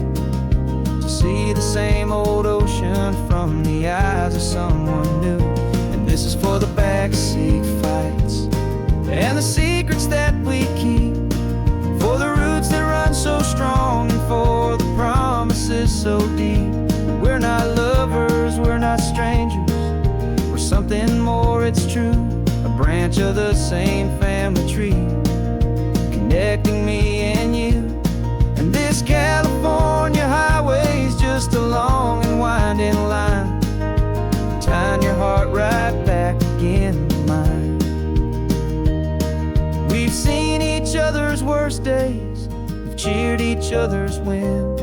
to see the same old ocean from the eyes of someone new. And this is for the backseat fights and the secrets that we keep, for the roots that run so strong and for the promises so deep. We're not lovers, we're not strangers, we're something more, it's true. A branch of the same family tree, connecting me and you. And this California highway's just a long and winding line, tying your heart right back again to mine. We've seen each other's worst days, we've cheered each other's wins.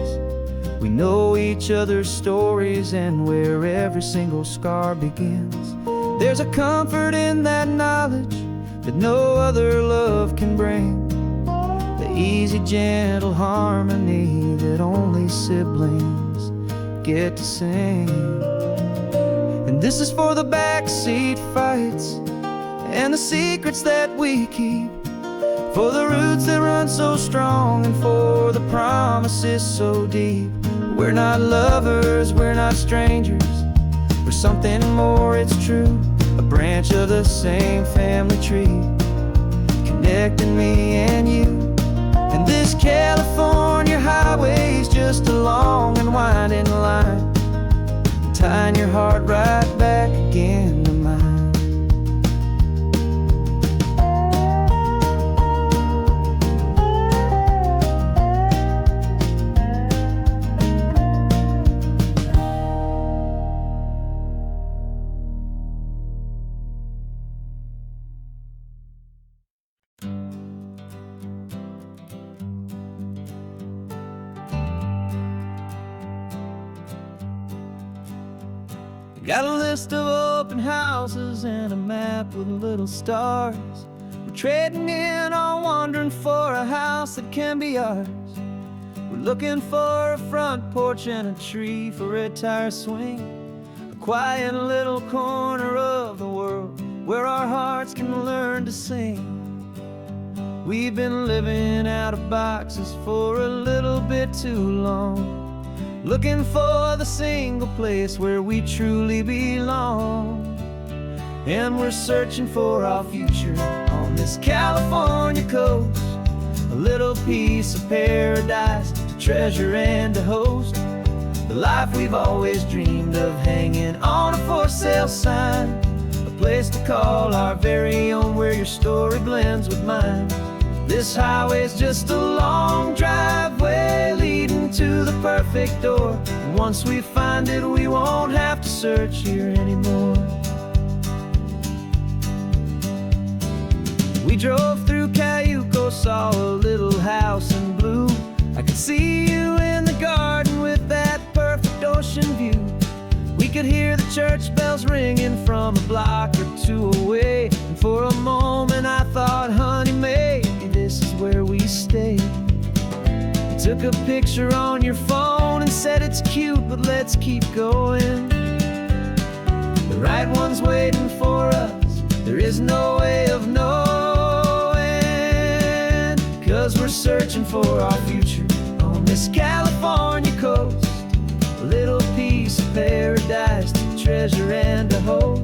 We know each other's stories and where every single scar begins. There's a comfort in that knowledge that no other love can bring, the easy, gentle harmony that only siblings get to sing. And this is for the backseat fights and the secrets that we keep, for the roots that run so strong and for the promises so deep. We're not lovers, we're not strangers, we're something more, it's true. A branch of the same family tree, connecting me and you. And this California highway's just a long and winding line, tying your heart right back again to mine. Got a list of open houses and a map with little stars. We're trading in or wandering for a house that can be ours. We're looking for a front porch and a tree for a tire swing, a quiet little corner of the world where our hearts can learn to sing. We've been living out of boxes for a little bit too long, looking for the single place where we truly belong. And we're searching for our future on this California coast, a little piece of paradise to treasure and to host, the life we've always dreamed of hanging on a for sale sign, a place to call our very own where your story blends with mine. This highway's just a long driveway leading to the perfect door, and once we find it we won't have to search here anymore. We drove through Cayuco, saw a little house in blue. I could see you in the garden with that perfect ocean view. We could hear the church bells ringing from a block or two away, and for a moment I thought, honey, maybe this is where we stay. You took a picture on your phone and said it's cute, but let's keep going. The right one's waiting for us, there is no way of knowing, 'cause we're searching for our future on this California coast, a little piece of paradise to treasure and to host,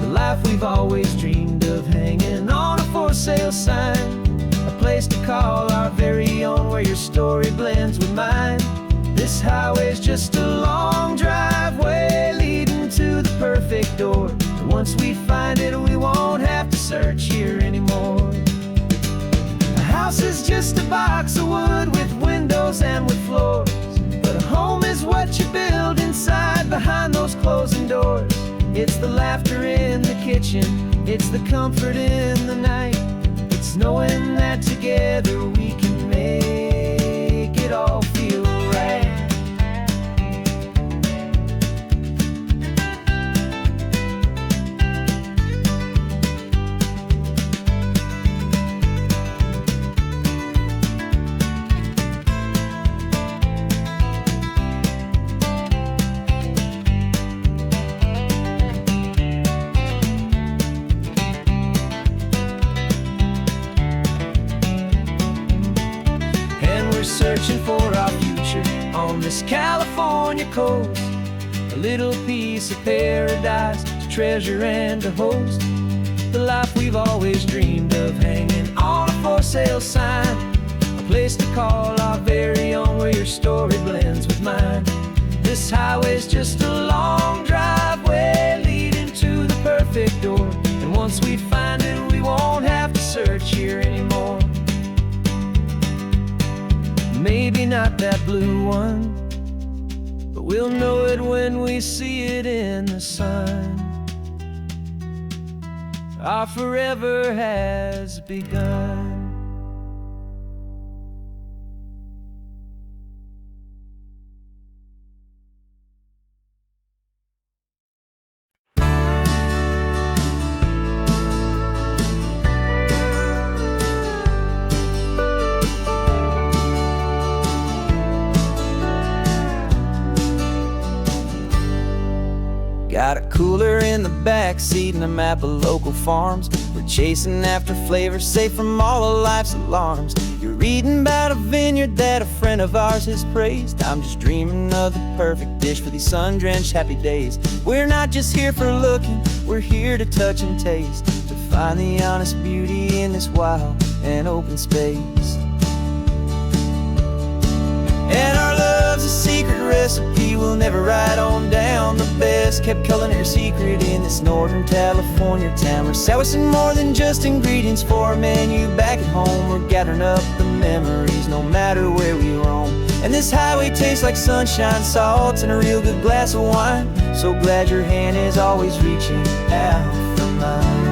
the life we've always dreamed of hanging on a for sale sign, a place to call our very own where your story blends with mine. This highway's just a long driveway leading to the perfect door, and once we find it we won't have to search here anymore. A house is just a box of wood with windows and with floors, but a home is what you build inside behind those closing doors. It's the laughter in the kitchen, it's the comfort in the night, it's knowing that together we can make searching for our future on this California coast. A little piece of paradise to treasure and to host. The life we've always dreamed of, hanging on a for sale sign. A place to call our very own, where your story blends with mine. This highway's just a long driveway leading to the perfect door. And once we find it, we won't have to search here anymore. Maybe not that blue one, but we'll know it when we see it in the sun. Our forever has begun. Got a cooler in the back seat and a map of local farms. We're chasing after flavors safe from all of life's alarms. You're reading about a vineyard that a friend of ours has praised. I'm just dreaming of the perfect dish for these sun-drenched happy days. We're not just here for looking, we're here to touch and taste, to find the honest beauty in this wild and open space. And our love's a secret recipe we'll never write on down. The best kept culinary secret in this Northern California town. We're sourcing more than just ingredients for a menu back at home. We're gathering up the memories no matter where we roam. And this highway tastes like sunshine, salt, and a real good glass of wine. So glad your hand is always reaching out for mine.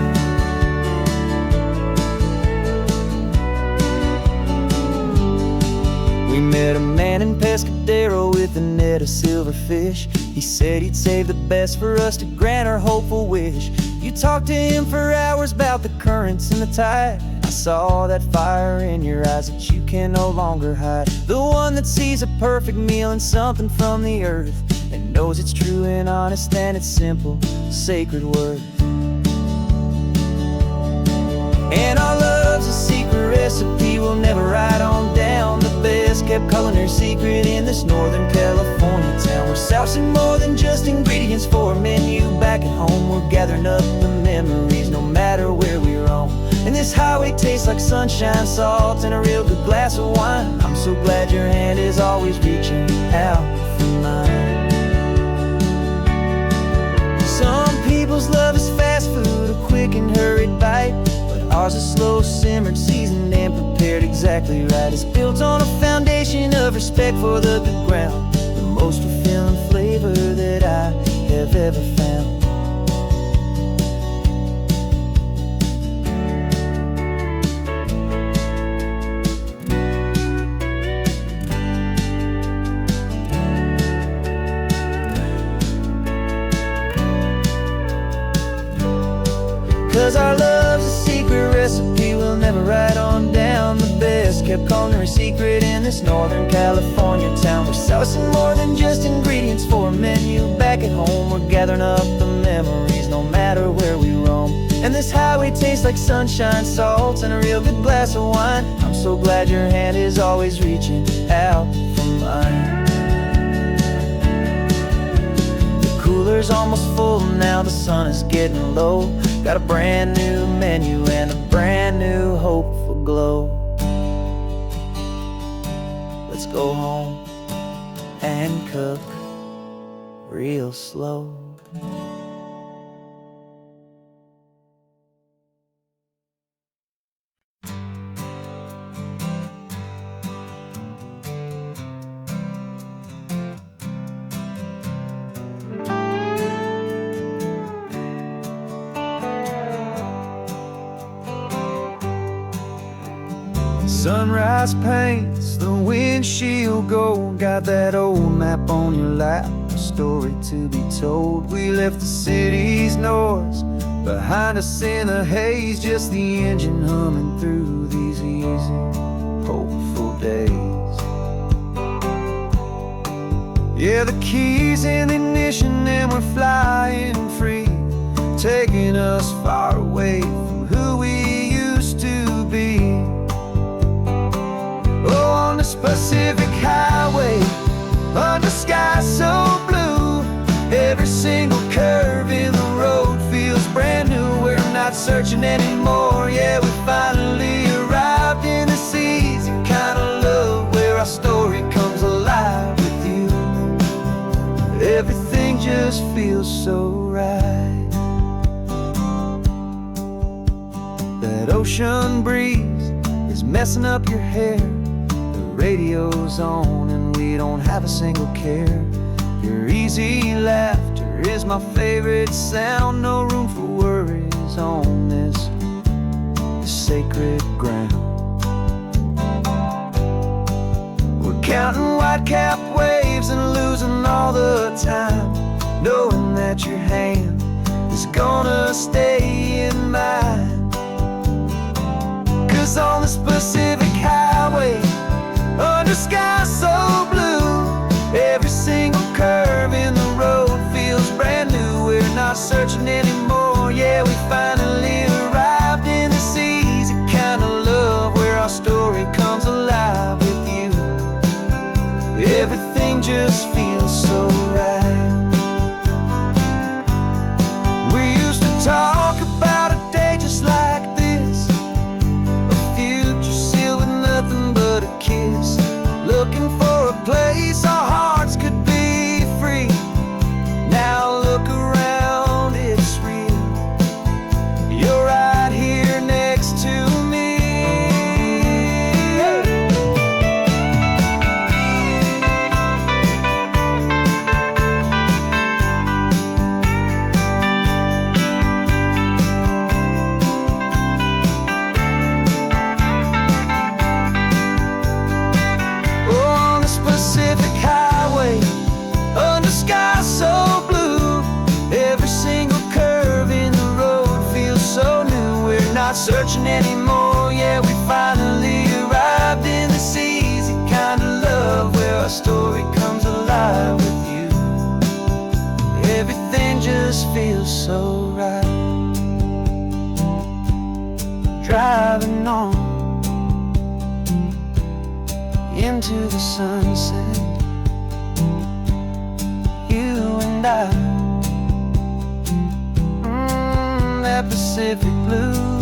We met a man in Pescadero with a net of silverfish. He said he'd save the best for us to grant our hopeful wish. You talked to him for hours about the currents and the tide. I saw that fire in your eyes that you can no longer hide. The one that sees a perfect meal in something from the earth, and knows it's true and honest and it's simple, sacred worth. And our love's a secret recipe we'll never write on down. The best kept culinary secret in this Northern California town. We're sourcing more than just ingredients for a menu back at home. We're gathering up the memories no matter where we roam. And this highway tastes like sunshine, salt, and a real good glass of wine. I'm so glad your hand is always reaching out for mine. Some people's love is fast food, a quick and hurried bite. Ours is slow simmered, seasoned, and prepared exactly right. It's built on a foundation of respect for the good ground, the most fulfilling flavor that I have ever found. 'Cause our love's a secret recipe we'll never write on down. The best kept culinary secret in this Northern California town. We're sourcing more than just ingredients for a menu back at home. We're gathering up the memories no matter where we roam. And this highway tastes like sunshine, salt, and a real good glass of wine. I'm so glad your hand is always reaching out for mine. The cooler's almost full now, the sun is getting low. Got a brand new menu and a brand new hopeful glow. Let's go home and cook real slow. Sunrise paints the windshield gold. Got that old map on your lap, a story to be told. We left the city's noise behind us in the haze, just the engine humming through these easy, hopeful days. Yeah, the keys in the ignition and we're flying free, taking us far away from who we used to be. Oh, on this Pacific Highway, under sky so blue. Every single curve in the road feels brand new. We're not searching anymore, yeah, we finally arrived in this easy kind of love where our story comes alive with you. Everything just feels so right. That ocean breeze is messing up your hair. The radio's on and we don't have a single care. Your easy laughter is my favorite sound. No room for worries on this sacred ground. We're counting white-capped waves and losing all the time, knowing that your hand is gonna stay in mine. 'Cause on this Pacific Highway, under sky so blue, every single curve in the road feels brand new. We're not searching anymore, yeah, we finally arrived in this easy kind of love where our story comes alive with you. Everything just feels so right. We used to talk about a day just like this, a future sealed with nothing but a kiss, looking for a place our hearts could be free. Now look around, it's real. You're right here next to me. On this Pacific Highway, under sky so blue, every single curve in the road feels so new. We're not searching anymore, yeah, we finally arrived in this easy kind of love where our story comes alive with you. Everything just feels so right. Driving on into the sunset, you and I, that Pacific blue.